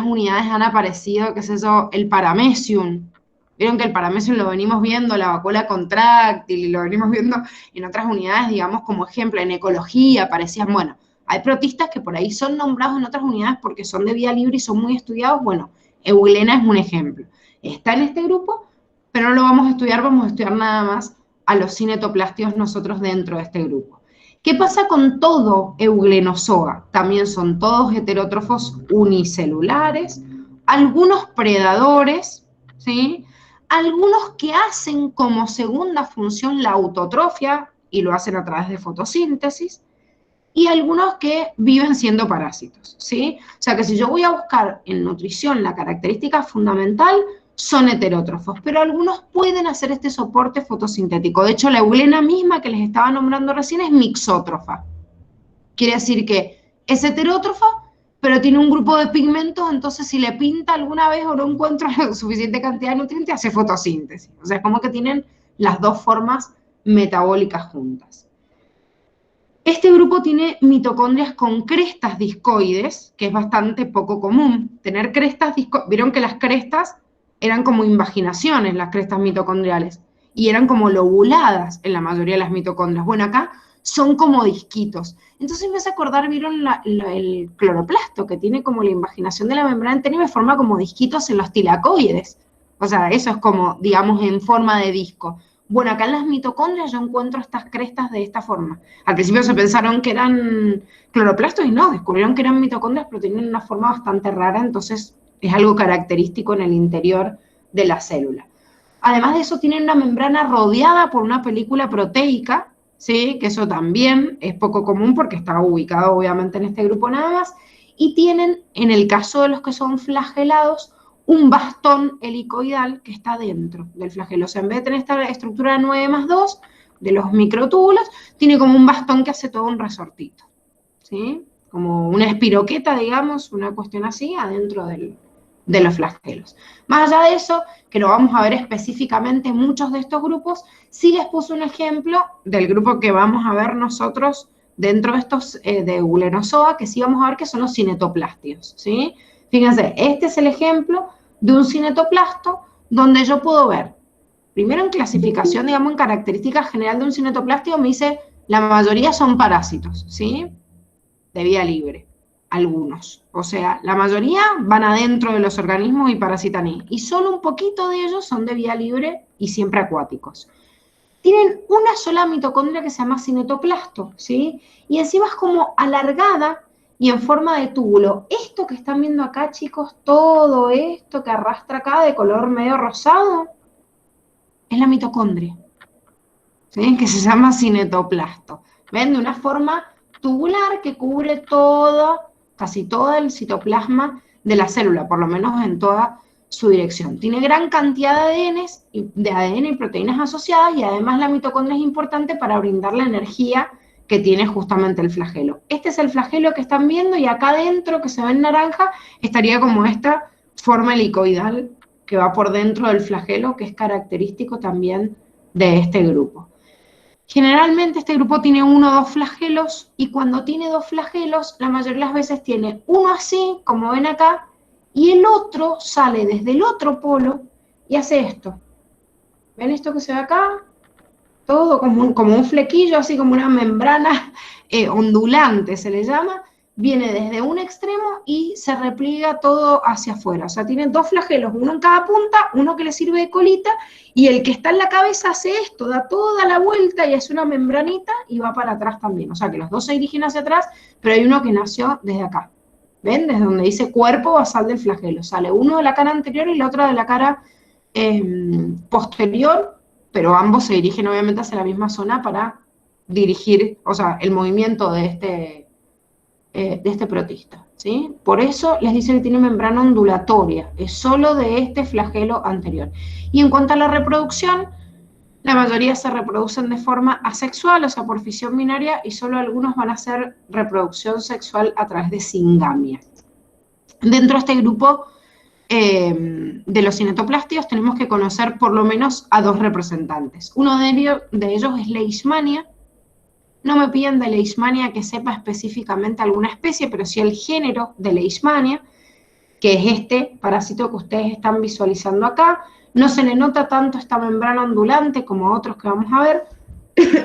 unidades han aparecido, qué es eso, el paramecium. Vieron que el paramecium lo venimos viendo, la vacuola contráctil, y lo venimos viendo en otras unidades, digamos, como ejemplo, en ecología aparecían, bueno, hay protistas que por ahí son nombrados en otras unidades porque son de vía libre y son muy estudiados, bueno, Euglena es un ejemplo. Está en este grupo, pero no lo vamos a estudiar nada más a los cinetoplástidos nosotros dentro de este grupo. ¿Qué pasa con todo Euglenozoa? También son todos heterótrofos unicelulares, algunos predadores, ¿sí? algunos que hacen como segunda función la autotrofia y lo hacen a través de fotosíntesis, y algunos que viven siendo parásitos, ¿sí? O sea que si yo voy a buscar en nutrición la característica fundamental, son heterótrofos, pero algunos pueden hacer este soporte fotosintético. De hecho, la eulena misma que les estaba nombrando recién es mixótrofa. Quiere decir que es heterótrofa, pero tiene un grupo de pigmentos, entonces si le pinta alguna vez o no encuentra la suficiente cantidad de nutrientes, hace fotosíntesis. O sea, es como que tienen las dos formas metabólicas juntas. Este grupo tiene mitocondrias con crestas discoides, que es bastante poco común. Tener crestas discoides, vieron que las crestas eran como invaginaciones, las crestas mitocondriales, y eran como lobuladas en la mayoría de las mitocondrias. Bueno, acá son como disquitos. Entonces me hace acordar, vieron el cloroplasto, que tiene como la invaginación de la membrana interna y forma como disquitos en los tilacoides. O sea, eso es como, digamos, en forma de disco. Bueno, acá en las mitocondrias yo encuentro estas crestas de esta forma. Al principio se pensaron que eran cloroplastos y no, descubrieron que eran mitocondrias, pero tienen una forma bastante rara, entonces es algo característico en el interior de la célula. Además de eso, tienen una membrana rodeada por una película proteica, ¿sí? Que eso también es poco común porque está ubicado obviamente en este grupo nada más, y tienen, en el caso de los que son flagelados, un bastón helicoidal que está dentro del flagelo. O sea, en vez de tener esta estructura 9+2 de los microtúbulos, tiene como un bastón que hace todo un resortito, ¿sí? Como una espiroqueta, digamos, una cuestión así, adentro de los flagelos. Más allá de eso, que lo vamos a ver específicamente muchos de estos grupos, sí les puse un ejemplo del grupo que vamos a ver nosotros dentro de estos de Eulenozoa, que sí vamos a ver que son los cinetoplástidos, ¿sí? Fíjense, este es el ejemplo de un cinetoplasto donde yo puedo ver, primero en clasificación, digamos, en características general de un cinetoplástido, me dice, la mayoría son parásitos, ¿sí? De vía libre, algunos. O sea, la mayoría van adentro de los organismos y parasitan ahí. Y solo un poquito de ellos son de vía libre y siempre acuáticos. Tienen una sola mitocondria que se llama cinetoplasto, ¿sí? Y encima es como alargada y en forma de túbulo. Esto que están viendo acá, chicos, todo esto que arrastra acá de color medio rosado, es la mitocondria, ¿sí? Que se llama cinetoplasto. ¿Ven? De una forma tubular que cubre todo, casi todo el citoplasma de la célula, por lo menos en toda su dirección. Tiene gran cantidad de ADN y proteínas asociadas y además la mitocondria es importante para brindar la energía que tiene justamente el flagelo. Este es el flagelo que están viendo y acá adentro, que se ve en naranja, estaría como esta forma helicoidal que va por dentro del flagelo, que es característico también de este grupo. Generalmente este grupo tiene 1 o 2 flagelos y cuando tiene 2 flagelos, la mayoría de las veces tiene uno así, como ven acá, y el otro sale desde el otro polo y hace esto. ¿Ven esto que se ve acá? Todo como un flequillo, así como una membrana ondulante se le llama, viene desde un extremo y se repliega todo hacia afuera. O sea, tiene 2 flagelos, uno en cada punta, uno que le sirve de colita, y el que está en la cabeza hace esto, da toda la vuelta y hace una membranita y va para atrás también. O sea, que los dos se dirigen hacia atrás, pero hay uno que nació desde acá. ¿Ven? Desde donde dice cuerpo basal del flagelo. Sale uno de la cara anterior y la otra de la cara posterior, pero ambos se dirigen obviamente hacia la misma zona para dirigir, o sea, el movimiento de este protista, ¿sí? Por eso les dice que tiene membrana ondulatoria, es solo de este flagelo anterior. Y en cuanto a la reproducción, la mayoría se reproducen de forma asexual, o sea, por fisión binaria, y solo algunos van a hacer reproducción sexual a través de singamia. Dentro de este grupo de los cinetoplástidos tenemos que conocer por lo menos a 2 representantes. Uno de ellos es Leishmania. No me piden de Leishmania que sepa específicamente alguna especie, pero sí el género de Leishmania, que es este parásito que ustedes están visualizando acá. No se le nota tanto esta membrana ondulante como a otros que vamos a ver,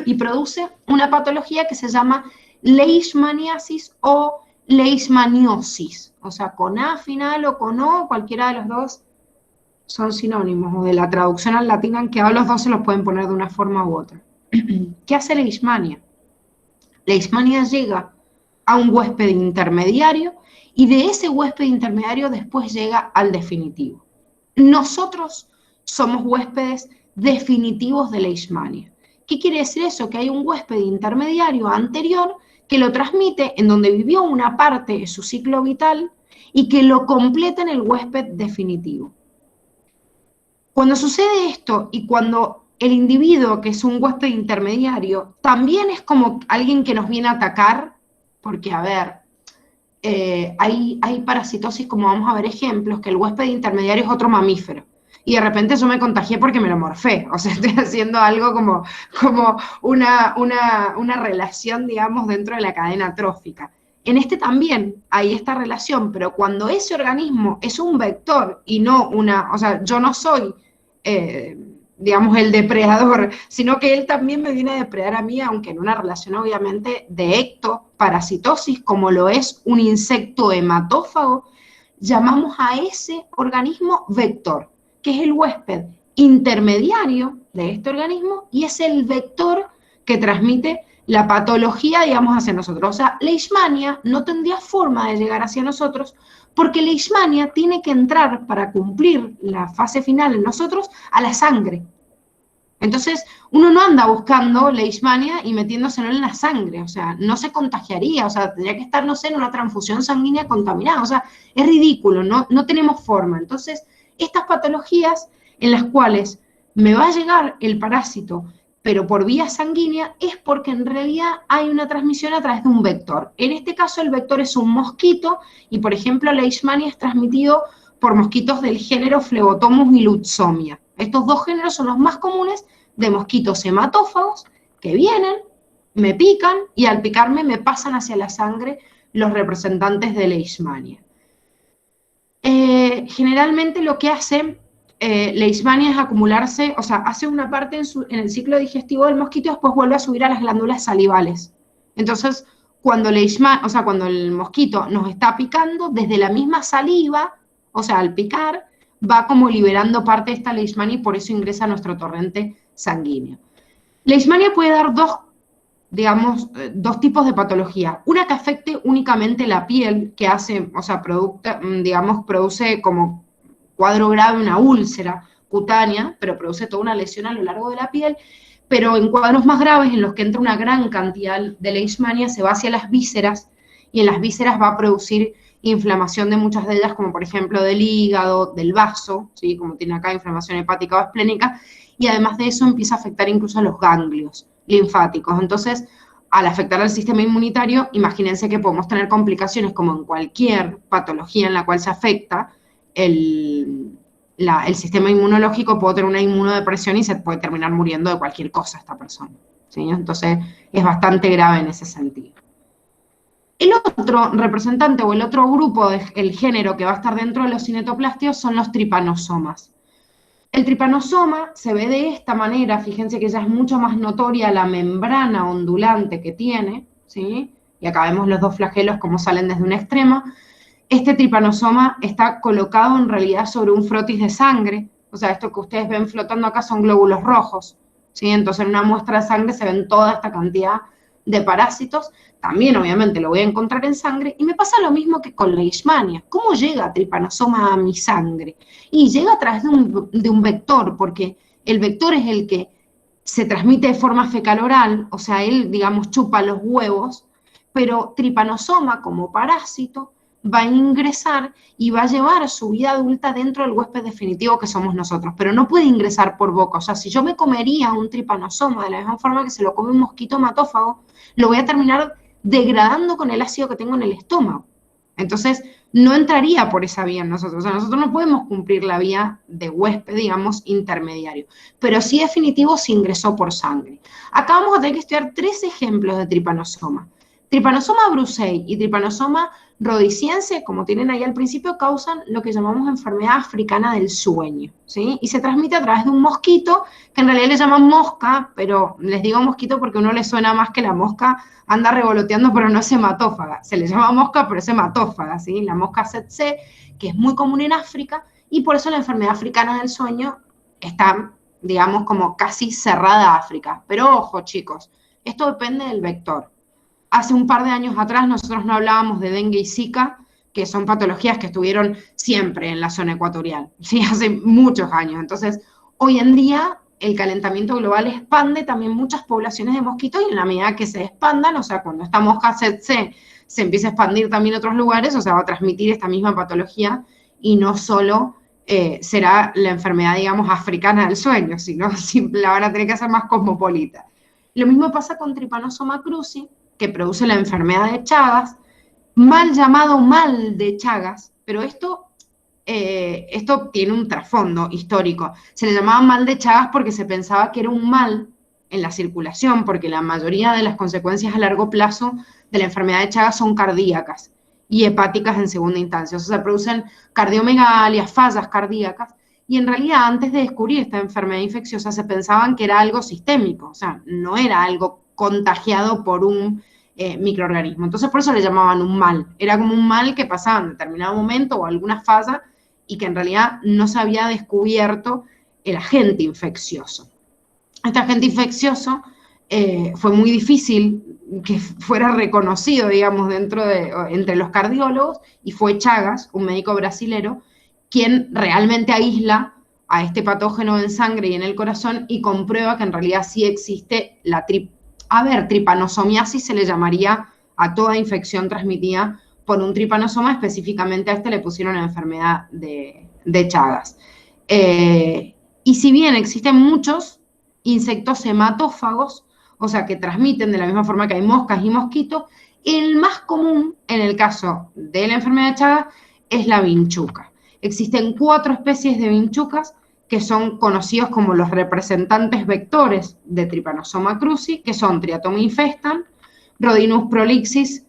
y produce una patología que se llama leishmaniasis o leishmaniosis, o sea, con A final o con O, cualquiera de los dos son sinónimos, o de la traducción al latín en que los dos se los pueden poner de una forma u otra. ¿Qué hace Leishmania? Leishmania llega a un huésped intermediario y de ese huésped intermediario después llega al definitivo. Nosotros somos huéspedes definitivos de Leishmania. ¿Qué quiere decir eso? Que hay un huésped intermediario anterior que lo transmite en donde vivió una parte de su ciclo vital y que lo completa en el huésped definitivo. Cuando sucede esto y cuando el individuo, que es un huésped intermediario, también es como alguien que nos viene a atacar, porque, a ver, hay parasitosis, como vamos a ver ejemplos, que el huésped intermediario es otro mamífero. Y de repente yo me contagié porque me lo morfé. O sea, estoy haciendo algo como una relación, digamos, dentro de la cadena trófica. En este también hay esta relación, pero cuando ese organismo es un vector y no o sea, yo no soy, digamos, el depredador, sino que él también me viene a depredar a mí, aunque en una relación obviamente de ectoparasitosis, como lo es un insecto hematófago, llamamos a ese organismo vector, que es el huésped intermediario de este organismo y es el vector que transmite la patología, digamos, hacia nosotros. O sea, Leishmania no tendría forma de llegar hacia nosotros porque Leishmania tiene que entrar para cumplir la fase final en nosotros a la sangre. Entonces, uno no anda buscando Leishmania y metiéndoselo en la sangre, o sea, no se contagiaría, o sea, tendría que estar, no sé, en una transfusión sanguínea contaminada, o sea, es ridículo, no tenemos forma. Entonces, estas patologías en las cuales me va a llegar el parásito, pero por vía sanguínea, es porque en realidad hay una transmisión a través de un vector. En este caso, el vector es un mosquito y, por ejemplo, Leishmania es transmitido por mosquitos del género Phlebotomus y Lutzomia. Estos dos géneros son los más comunes de mosquitos hematófagos que vienen, me pican y al picarme me pasan hacia la sangre los representantes de Leishmania. Generalmente lo que hace Leishmania es acumularse, o sea, hace una parte en el ciclo digestivo del mosquito y después vuelve a subir a las glándulas salivales. Entonces, cuando el mosquito nos está picando, desde la misma saliva, o sea, al picar, va como liberando parte de esta Leishmania y por eso ingresa a nuestro torrente sanguíneo. Leishmania puede dar dos tipos de patología. Una que afecte únicamente la piel, que produce como cuadro grave una úlcera cutánea, pero produce toda una lesión a lo largo de la piel, pero en cuadros más graves en los que entra una gran cantidad de Leishmania se va hacia las vísceras y en las vísceras va a producir inflamación de muchas de ellas, como por ejemplo del hígado, del vaso, ¿sí? Como tiene acá inflamación hepática o esplénica, y además de eso empieza a afectar incluso a los ganglios linfáticos. Entonces, al afectar al sistema inmunitario, imagínense que podemos tener complicaciones como en cualquier patología en la cual se afecta el sistema inmunológico, puede tener una inmunodepresión y se puede terminar muriendo de cualquier cosa esta persona, ¿sí? Entonces, es bastante grave en ese sentido. El otro representante o el otro grupo del género que va a estar dentro de los cinetoplástidos son los tripanosomas. El tripanosoma se ve de esta manera, fíjense que ya es mucho más notoria la membrana ondulante que tiene, ¿sí? Y acá vemos los dos flagelos como salen desde un extremo. Este tripanosoma está colocado en realidad sobre un frotis de sangre, o sea, esto que ustedes ven flotando acá son glóbulos rojos, ¿sí? Entonces en una muestra de sangre se ven toda esta cantidad de parásitos. También obviamente lo voy a encontrar en sangre y me pasa lo mismo que con Leishmania. ¿Cómo llega tripanosoma a mi sangre? Y llega a través de un vector, porque el vector es el que se transmite de forma fecal-oral, o sea, él, digamos, chupa los huevos, pero tripanosoma como parásito va a ingresar y va a llevar su vida adulta dentro del huésped definitivo que somos nosotros, pero no puede ingresar por boca. O sea, si yo me comería un tripanosoma de la misma forma que se lo come un mosquito hematófago, lo voy a terminar degradando con el ácido que tengo en el estómago. Entonces, no entraría por esa vía en nosotros. O sea, nosotros no podemos cumplir la vía de huésped, digamos, intermediario. Pero sí definitivo si ingresó por sangre. Acá vamos a tener que estudiar 3 ejemplos de tripanosoma. Tripanosoma brucei y tripanosoma rhodesiense, como tienen ahí al principio, causan lo que llamamos enfermedad africana del sueño, ¿sí? Y se transmite a través de un mosquito, que en realidad le llaman mosca, pero les digo mosquito porque a uno le suena más que la mosca anda revoloteando, pero no es hematófaga. Se le llama mosca, pero es hematófaga, ¿sí? La mosca tsetse, que es muy común en África, y por eso la enfermedad africana del sueño está, digamos, como casi cerrada a África. Pero ojo, chicos, esto depende del vector. Hace un par de años atrás nosotros no hablábamos de dengue y zika, que son patologías que estuvieron siempre en la zona ecuatorial, ¿sí? Hace muchos años. Entonces, Hoy en día el calentamiento global expande también muchas poblaciones de mosquitos y en la medida que se expandan, o sea, cuando esta mosca se empieza a expandir también a otros lugares, o sea, va a transmitir esta misma patología y no solo será la enfermedad, digamos, africana del sueño, sino la van a tener que hacer más cosmopolita. Lo mismo pasa con Trypanosoma cruzi, que produce la enfermedad de Chagas, mal llamado mal de Chagas, pero esto tiene un trasfondo histórico. Se le llamaba mal de Chagas porque se pensaba que era un mal en la circulación, porque la mayoría de las consecuencias a largo plazo de la enfermedad de Chagas son cardíacas y hepáticas en segunda instancia. O sea, se producen cardiomegalias, fallas cardíacas, y en realidad antes de descubrir esta enfermedad infecciosa se pensaban que era algo sistémico, o sea, no era algo contagiado por un microorganismo. Entonces por eso le llamaban un mal. Era como un mal que pasaba en determinado momento o alguna falla y que en realidad no se había descubierto el agente infeccioso. Este agente infeccioso fue muy difícil que fuera reconocido, digamos, entre los cardiólogos, y fue Chagas, un médico brasilero, quien realmente aísla a este patógeno en sangre y en el corazón y comprueba que en realidad sí existe la tripanosomiasis, se le llamaría a toda infección transmitida por un tripanosoma. Específicamente a este le pusieron la enfermedad de Chagas. Y si bien existen muchos insectos hematófagos, o sea, que transmiten de la misma forma que hay moscas y mosquitos, el más común en el caso de la enfermedad de Chagas es la vinchuca. Existen 4 especies de vinchucas que son conocidos como los representantes vectores de Trypanosoma cruzi, que son Triatoma infestan, Rhodinus prolixis,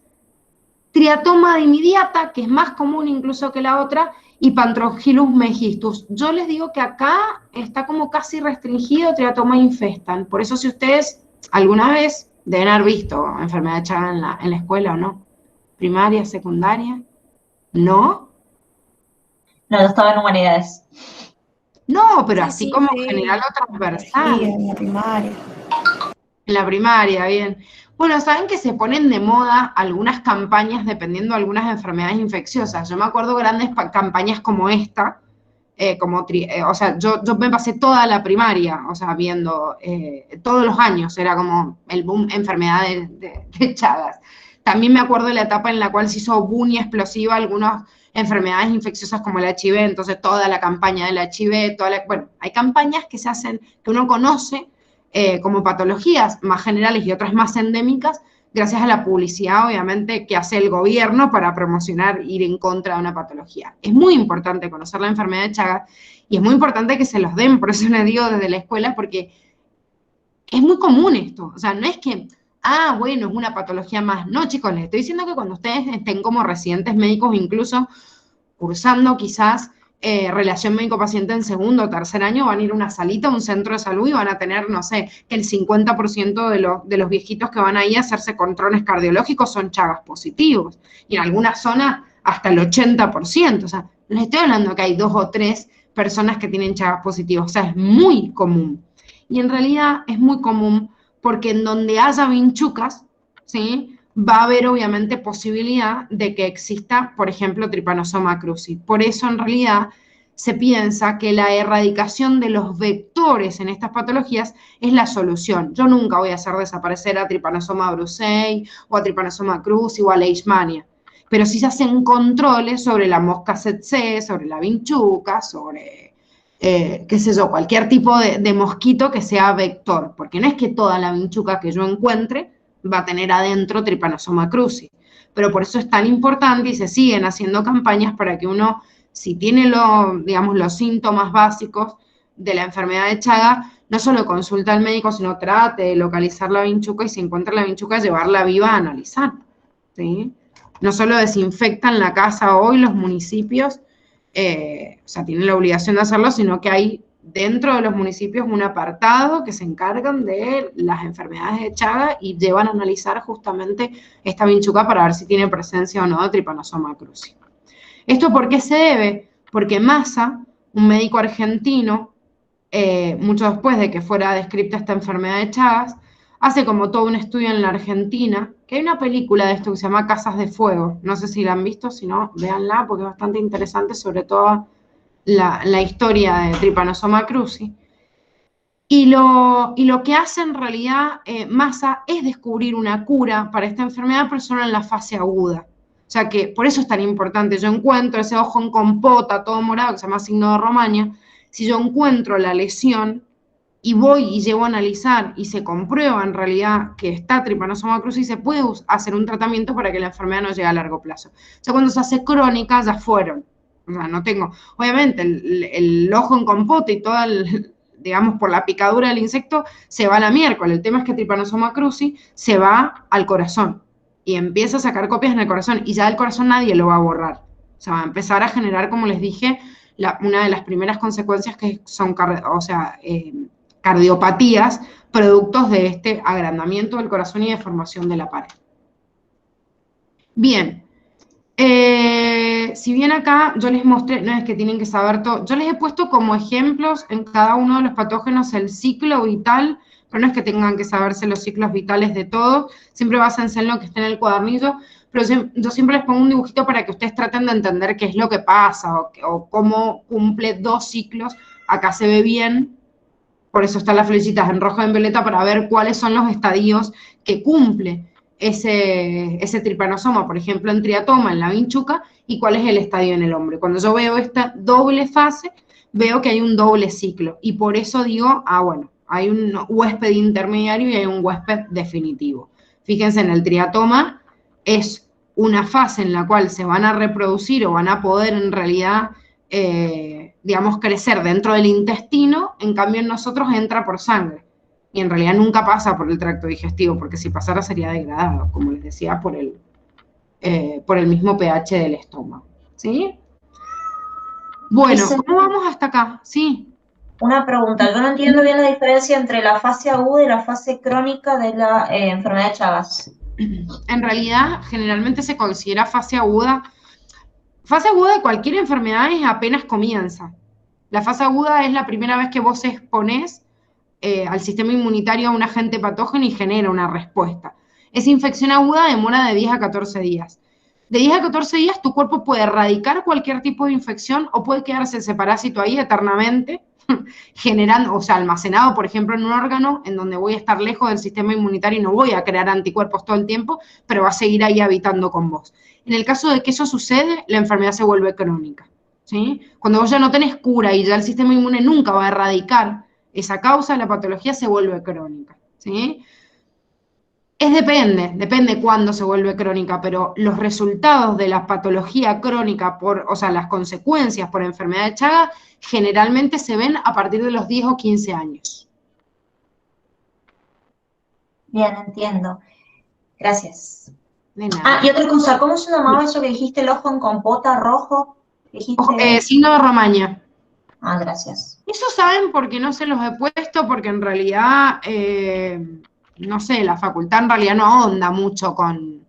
Triatoma dimidiata, que es más común incluso que la otra, y Panthrogylus megistus. Yo les digo que acá está como casi restringido Triatoma infestan. Por eso si ustedes alguna vez deben haber visto enfermedad de Chagas en la escuela o no, primaria, secundaria, ¿no? No, yo estaba en humanidades. No, pero Sí, así sí, como sí, general o transversal. biología, en la primaria. En la primaria, bien. Bueno, saben que se ponen de moda algunas campañas dependiendo de algunas enfermedades infecciosas. Yo me acuerdo grandes campañas como esta, o sea, yo me pasé toda la primaria, o sea, viendo todos los años, era como el boom enfermedades de Chagas. También me acuerdo de la etapa en la cual se hizo boom y explosiva algunas enfermedades infecciosas como el HIV, entonces toda la campaña del HIV, bueno, hay campañas que se hacen, que uno conoce como patologías más generales y otras más endémicas, gracias a la publicidad, obviamente, que hace el gobierno para promocionar, ir en contra de una patología. Es muy importante conocer la enfermedad de Chagas y es muy importante que se los den, por eso les digo desde la escuela, porque es muy común esto. O sea, no es que, bueno, es una patología más. No, chicos, les estoy diciendo que cuando ustedes estén como residentes médicos, incluso cursando quizás relación médico-paciente en segundo o tercer año, van a ir a una salita, a un centro de salud y van a tener, no sé, que el 50% de los viejitos que van ahí a hacerse controles cardiológicos son Chagas positivos. Y en algunas zonas hasta el 80%. O sea, les estoy hablando que hay 2 o 3 personas que tienen Chagas positivos. O sea, es muy común. Y en realidad es muy común porque en donde haya vinchucas, ¿sí?, va a haber obviamente posibilidad de que exista, por ejemplo, Trypanosoma cruzi. Por eso en realidad se piensa que la erradicación de los vectores en estas patologías es la solución. Yo nunca voy a hacer desaparecer a Trypanosoma brucei o a Trypanosoma cruzi o a Leishmania, pero sí se hacen controles sobre la mosca tsetse, sobre la vinchuca, sobre, qué sé yo, cualquier tipo de mosquito que sea vector, porque no es que toda la vinchuca que yo encuentre va a tener adentro Trypanosoma cruzi. Pero por eso es tan importante y se siguen haciendo campañas para que uno, si tiene digamos, los síntomas básicos de la enfermedad de Chagas, no solo consulta al médico, sino trate de localizar la vinchuca y si encuentra la vinchuca, llevarla viva a analizar, ¿sí? No solo desinfectan la casa hoy los municipios, o sea, tienen la obligación de hacerlo, sino que hay dentro de los municipios un apartado que se encargan de las enfermedades de Chagas y llevan a analizar justamente esta vinchuca para ver si tiene presencia o no de Trypanosoma cruzi. ¿Esto por qué se debe? Porque Massa, un médico argentino, mucho después de que fuera descrita esta enfermedad de Chagas, hace como todo un estudio en la Argentina, que hay una película de esto que se llama Casas de Fuego, no sé si la han visto, si no, véanla porque es bastante interesante, sobre todo la historia de Trypanosoma cruzi. Y lo que hace en realidad Massa es descubrir una cura para esta enfermedad, pero solo en la fase aguda. O sea que por eso es tan importante. Yo encuentro ese ojo en compota, todo morado, que se llama signo de Romaña. Si yo encuentro la lesión y voy y llevo a analizar y se comprueba en realidad que está Trypanosoma cruzi, se puede hacer un tratamiento para que la enfermedad no llegue a largo plazo. O sea, cuando se hace crónica ya fueron. O sea, no tengo, obviamente el ojo en compota y toda digamos, por la picadura del insecto, se va a la miércoles. El tema es que Trypanosoma cruzi se va al corazón y empieza a sacar copias en el corazón y ya el corazón nadie lo va a borrar. O sea, va a empezar a generar, como les dije, una de las primeras consecuencias que son, o sea, cardiopatías, productos de este agrandamiento del corazón y deformación de la pared. Bien, si bien acá yo les mostré, no es que tienen que saber todo, yo les he puesto como ejemplos en cada uno de los patógenos el ciclo vital, pero no es que tengan que saberse los ciclos vitales de todos, siempre básense en lo que está en el cuadernillo, pero yo siempre les pongo un dibujito para que ustedes traten de entender qué es lo que pasa o cómo cumple dos ciclos. Acá se ve bien, por eso están las flechitas en rojo y en violeta para ver cuáles son los estadios que cumple ese tripanosoma, por ejemplo, en triatoma, en la vinchuca, y cuál es el estadio en el hombre. Cuando yo veo esta doble fase, veo que hay un doble ciclo, y por eso digo, bueno, hay un huésped intermediario y hay un huésped definitivo. Fíjense, en el triatoma es una fase en la cual se van a reproducir o van a poder en realidad digamos, crecer dentro del intestino, en cambio en nosotros entra por sangre. Y en realidad nunca pasa por el tracto digestivo, porque si pasara sería degradado, como les decía, por el mismo pH del estómago. ¿Sí? Bueno, ¿cómo vamos hasta acá? Sí. Una pregunta, yo no entiendo bien la diferencia entre la fase aguda y la fase crónica de la enfermedad de Chagas. En realidad, generalmente se considera fase aguda. Fase aguda de cualquier enfermedad es apenas comienza. La fase aguda es la primera vez que vos exponés al sistema inmunitario a un agente patógeno y genera una respuesta. Esa infección aguda demora de 10 a 14 días. De 10 a 14 días tu cuerpo puede erradicar cualquier tipo de infección o puede quedarse ese parásito ahí eternamente, generando, o sea, almacenado, por ejemplo, en un órgano en donde voy a estar lejos del sistema inmunitario y no voy a crear anticuerpos todo el tiempo, pero va a seguir ahí habitando con vos. En el caso de que eso sucede, la enfermedad se vuelve crónica. ¿Sí? Cuando vos ya no tenés cura y ya el sistema inmune nunca va a erradicar esa causa, la patología se vuelve crónica. ¿Sí? Depende cuándo se vuelve crónica, pero los resultados de la patología crónica, o sea, las consecuencias por enfermedad de Chagas, generalmente se ven a partir de los 10 o 15 años. Bien, entiendo. Gracias. De nada. Y otra cosa, ¿cómo se llamaba eso que dijiste, el ojo en compota rojo? Dijiste... Signo de Romaña. Gracias. Eso saben porque no se los he puesto, porque en realidad, no sé, la facultad en realidad no ahonda mucho con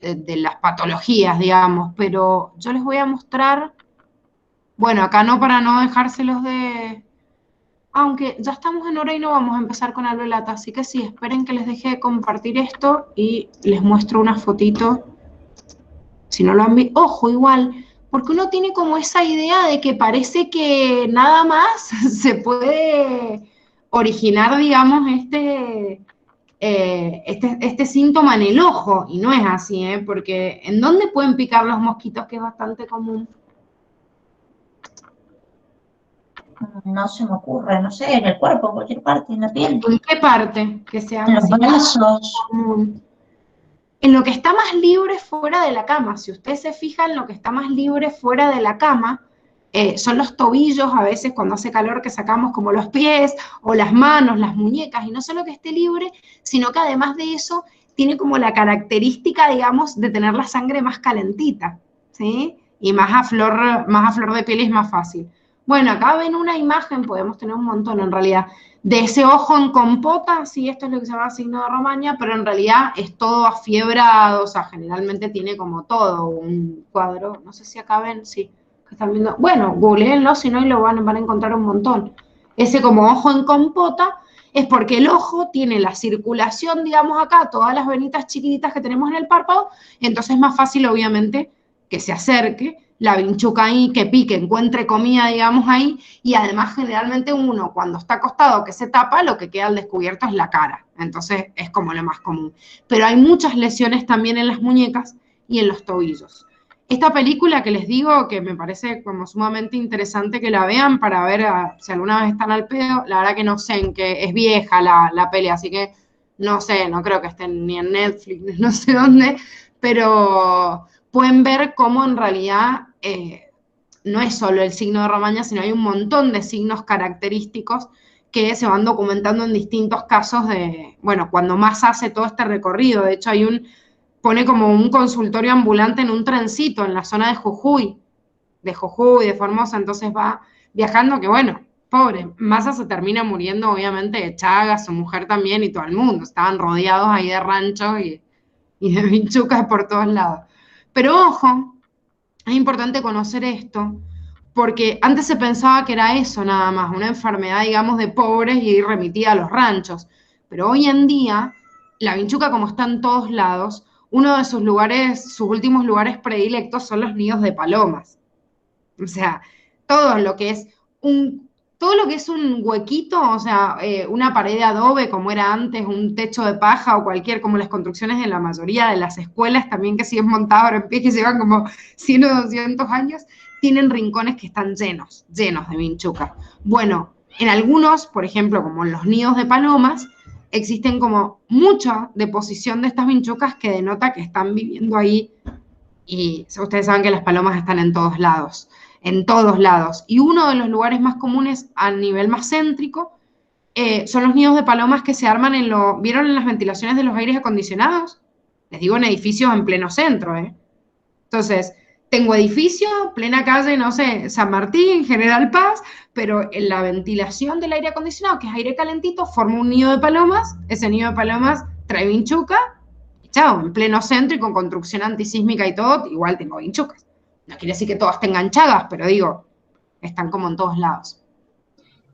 de las patologías, digamos, pero yo les voy a mostrar, bueno, acá no para no dejárselos de... Aunque ya estamos en hora y no vamos a empezar con alvelata, así que sí, esperen que les deje de compartir esto y les muestro una fotito. Si no lo han visto, ojo, igual, porque uno tiene como esa idea de que parece que nada más se puede originar, digamos, este síntoma en el ojo, y no es así, porque ¿en dónde pueden picar los mosquitos, que es bastante común? No se me ocurre, no sé, en el cuerpo, en cualquier parte, en la piel. ¿En qué parte? Que sea En los brazos. común. En lo que está más libre fuera de la cama. Si usted se fija en lo que está más libre fuera de la cama, son los tobillos, a veces cuando hace calor que sacamos como los pies, o las manos, las muñecas, y no solo que esté libre, sino que además de eso tiene como la característica, digamos, de tener la sangre más calentita, ¿sí? Y más a flor de piel, es más fácil. Bueno, acá ven una imagen, podemos tener un montón en realidad, de ese ojo en compota, sí, esto es lo que se llama signo de Romaña, pero en realidad es todo afiebrado, o sea, generalmente tiene como todo un cuadro, no sé si acá ven, sí, que están viendo, bueno, googleenlo, si no, y lo van a encontrar un montón. Ese como ojo en compota es porque el ojo tiene la circulación, digamos acá, todas las venitas chiquititas que tenemos en el párpado, entonces es más fácil, obviamente, que se acerque la vinchuca ahí, que pique, encuentre comida, digamos, ahí, y además generalmente uno cuando está acostado que se tapa, lo que queda al descubierto es la cara, entonces es como lo más común. Pero hay muchas lesiones también en las muñecas y en los tobillos. Esta película que les digo, que me parece como sumamente interesante que la vean para ver si alguna vez están al pedo, la verdad que no sé en qué, es vieja la peli, así que no sé, no creo que estén ni en Netflix, no sé dónde, pero pueden ver cómo en realidad no es solo el signo de Romaña, sino hay un montón de signos característicos que se van documentando en distintos casos de, bueno, cuando más hace todo este recorrido. De hecho, pone como un consultorio ambulante en un trencito en la zona de Jujuy, de Formosa, entonces va viajando, que bueno, pobre, Massa se termina muriendo obviamente de Chagas, su mujer también y todo el mundo, estaban rodeados ahí de ranchos y de vinchucas por todos lados. Pero ojo, es importante conocer esto, porque antes se pensaba que era eso nada más, una enfermedad, digamos, de pobres y ir remitida a los ranchos. Pero hoy en día, la vinchuca, como está en todos lados, uno de sus lugares, sus últimos lugares predilectos son los nidos de palomas. O sea, todo lo que es un, todo lo que es un huequito, o sea, una pared de adobe como era antes, un techo de paja o cualquier, como las construcciones de la mayoría de las escuelas también que siguen montadas ahora en pie, que llevan como 100 o 200 años, tienen rincones que están llenos, llenos de vinchucas. Bueno, en algunos, por ejemplo, como en los nidos de palomas, existen como mucha deposición de estas vinchucas que denota que están viviendo ahí y ustedes saben que las palomas están en todos lados, en todos lados. Y uno de los lugares más comunes a nivel más céntrico son los nidos de palomas que se arman ¿vieron en las ventilaciones de los aires acondicionados? Les digo en edificios en pleno centro, ¿eh? Entonces, tengo edificio, plena calle, no sé, San Martín, General Paz, pero en la ventilación del aire acondicionado, que es aire calentito, forma un nido de palomas, ese nido de palomas trae vinchuca, y chao, en pleno centro y con construcción antisísmica y todo, igual tengo vinchucas. No quiere decir que todas tengan chagas, pero digo, están como en todos lados.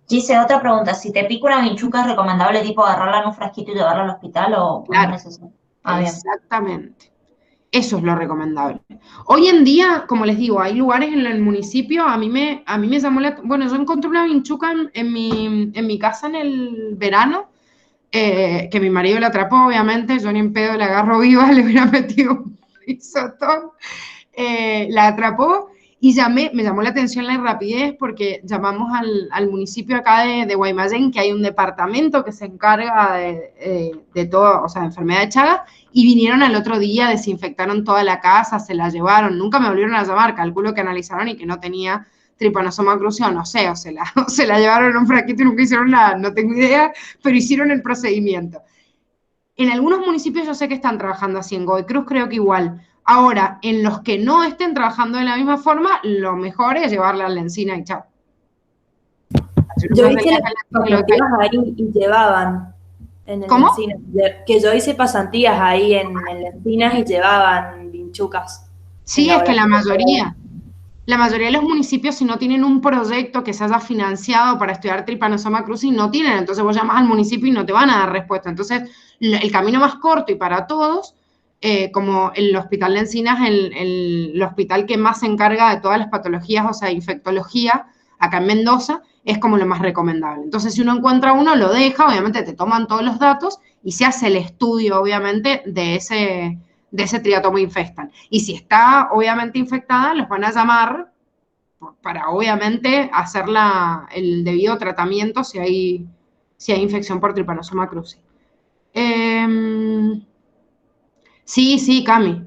Gise, otra pregunta, si te pica una vinchuca, ¿es recomendable tipo agarrarla en un frasquito y llevarla al hospital o no es Claro, necesario? Ah, bien. exactamente. Eso es lo recomendable. Hoy en día, como les digo, hay lugares en el municipio, a mí me llamó bueno, yo encontré una vinchuca en mi casa en el verano, que mi marido la atrapó, obviamente, yo ni en pedo la agarro viva, le hubiera metido un risotón, la atrapó y me llamó la atención la rapidez porque llamamos al municipio acá de Guaymallén, que hay un departamento que se encarga de todo, o sea, de enfermedad de Chagas, y vinieron al otro día, desinfectaron toda la casa, se la llevaron, nunca me volvieron a llamar, calculo que analizaron y que no tenía Trypanosoma cruzi, o no sé, o se la llevaron en un fraquito y nunca hicieron nada, no tengo idea, pero hicieron el procedimiento. En algunos municipios yo sé que están trabajando así, en Godoy Cruz creo que igual. Ahora, en los que no estén trabajando de la misma forma, lo mejor es llevarla a la encina y chao. Yo hice las pasantías ahí y llevaban en el ¿Cómo? Encinas. Que yo hice pasantías ahí en el Encinas y llevaban vinchucas en Sí, es que laboratorio. la mayoría de los municipios, si no tienen un proyecto que se haya financiado para estudiar Trypanosoma cruzi, no tienen. Entonces vos llamas al municipio y no te van a dar respuesta. Entonces, el camino más corto y para todos, como el Hospital de Encinas, el hospital que más se encarga de todas las patologías, o sea, infectología, acá en Mendoza, es como lo más recomendable. Entonces, si uno encuentra uno, lo deja, obviamente te toman todos los datos y se hace el estudio, obviamente, de ese triatomo infestan. Y si está obviamente infectada, los van a llamar para obviamente hacer el debido tratamiento si hay infección por Trypanosoma cruzi. Sí, sí, Cami.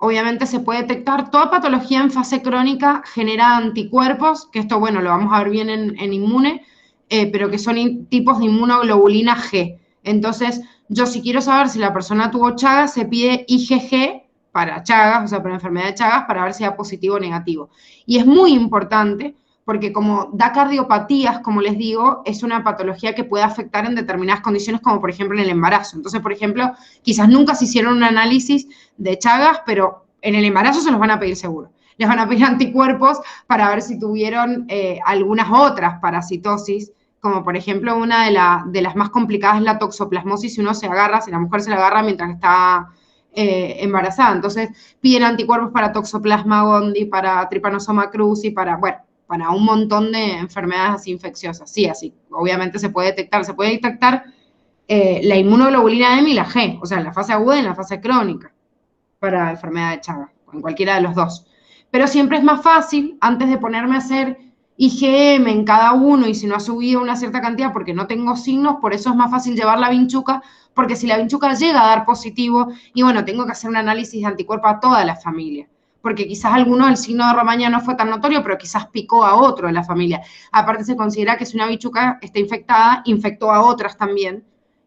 Obviamente se puede detectar toda patología en fase crónica, genera anticuerpos, que esto, bueno, lo vamos a ver bien en inmune, pero que son tipos de inmunoglobulina G. Entonces, yo si quiero saber si la persona tuvo Chagas, se pide IgG para Chagas, o sea, para enfermedad de Chagas, para ver si da positivo o negativo. Y es muy importante porque como da cardiopatías, como les digo, es una patología que puede afectar en determinadas condiciones, como por ejemplo en el embarazo. Entonces, por ejemplo, quizás nunca se hicieron un análisis de Chagas, pero en el embarazo se los van a pedir seguro. Les van a pedir anticuerpos para ver si tuvieron algunas otras parasitosis, como por ejemplo una de las más complicadas es la toxoplasmosis, si uno se agarra, si la mujer se la agarra mientras está embarazada. Entonces piden anticuerpos para Toxoplasma gondii, para Trypanosoma cruzi, para un montón de enfermedades así infecciosas. Sí, así, obviamente se puede detectar la inmunoglobulina M y la G, o sea, en la fase aguda y en la fase crónica, para enfermedad de Chagas, en cualquiera de los dos. Pero siempre es más fácil, antes de ponerme a hacer IgM en cada uno, y si no ha subido una cierta cantidad porque no tengo signos, por eso es más fácil llevar la vinchuca, porque si la vinchuca llega a dar positivo, y bueno, tengo que hacer un análisis de anticuerpos a toda la familia, porque quizás alguno del signo de Romaña no fue tan notorio, pero quizás picó a otro de la familia. Aparte se considera que si una vinchuca está infectada, infectó a otras también,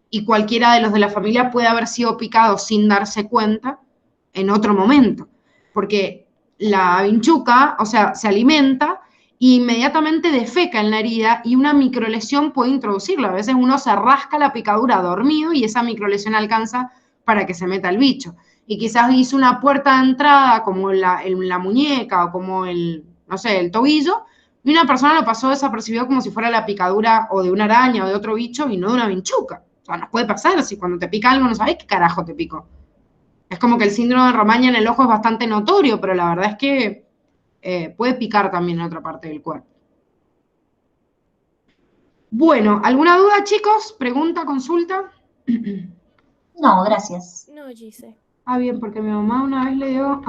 y cualquiera de los de la familia puede haber sido picado sin darse cuenta en otro momento, porque la vinchuca, o sea, se alimenta e inmediatamente defeca en la herida y una microlesión puede introducirlo. A veces uno se rasca la picadura dormido y esa microlesión alcanza para que se meta el bicho. Y quizás hizo una puerta de entrada como en la muñeca o como el tobillo, y una persona lo pasó desapercibido como si fuera la picadura o de una araña o de otro bicho y no de una vinchuca. O sea, nos puede pasar si cuando te pica algo no sabes qué carajo te picó. Es como que el síndrome de Romaña en el ojo es bastante notorio, pero la verdad es que puede picar también en otra parte del cuerpo. Bueno, ¿alguna duda, chicos? ¿Pregunta, consulta? No, gracias. No, Gise. Ah, bien, porque mi mamá una vez le dio...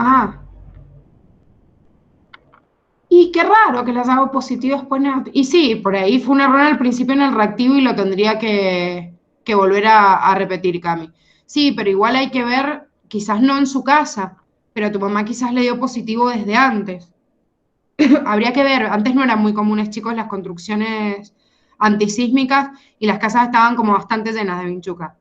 Y qué raro que las hago positivas después negativas. Y sí, por ahí fue un error al principio en el reactivo y lo tendría que volver a repetir, Cami. Sí, pero igual hay que ver, quizás no en su casa, pero tu mamá quizás le dio positivo desde antes. Habría que ver, antes no eran muy comunes, chicos, las construcciones antisísmicas y las casas estaban como bastante llenas de vinchuca.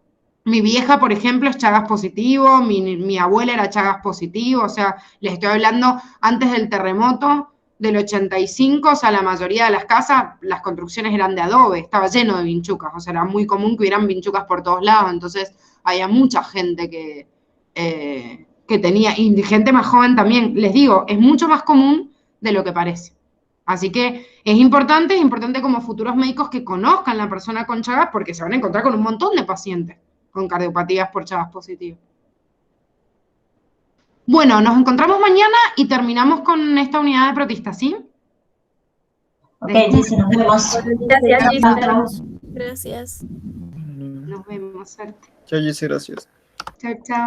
Mi vieja, por ejemplo, es Chagas positivo, mi abuela era Chagas positivo, o sea, les estoy hablando antes del terremoto del 85, o sea, la mayoría de las casas, las construcciones eran de adobe, estaba lleno de vinchucas, o sea, era muy común que hubieran vinchucas por todos lados, entonces había mucha gente que tenía, y gente más joven también, les digo, es mucho más común de lo que parece. Así que es importante como futuros médicos que conozcan la persona con Chagas porque se van a encontrar con un montón de pacientes con cardiopatías por Chagas positivo. Bueno, nos encontramos mañana y terminamos con esta unidad de protistas, ¿sí? Ok, Gise, nos vemos. Gracias, Gise. Gracias. Nos vemos, suerte. Chao, Jessy, gracias. Chao, chao.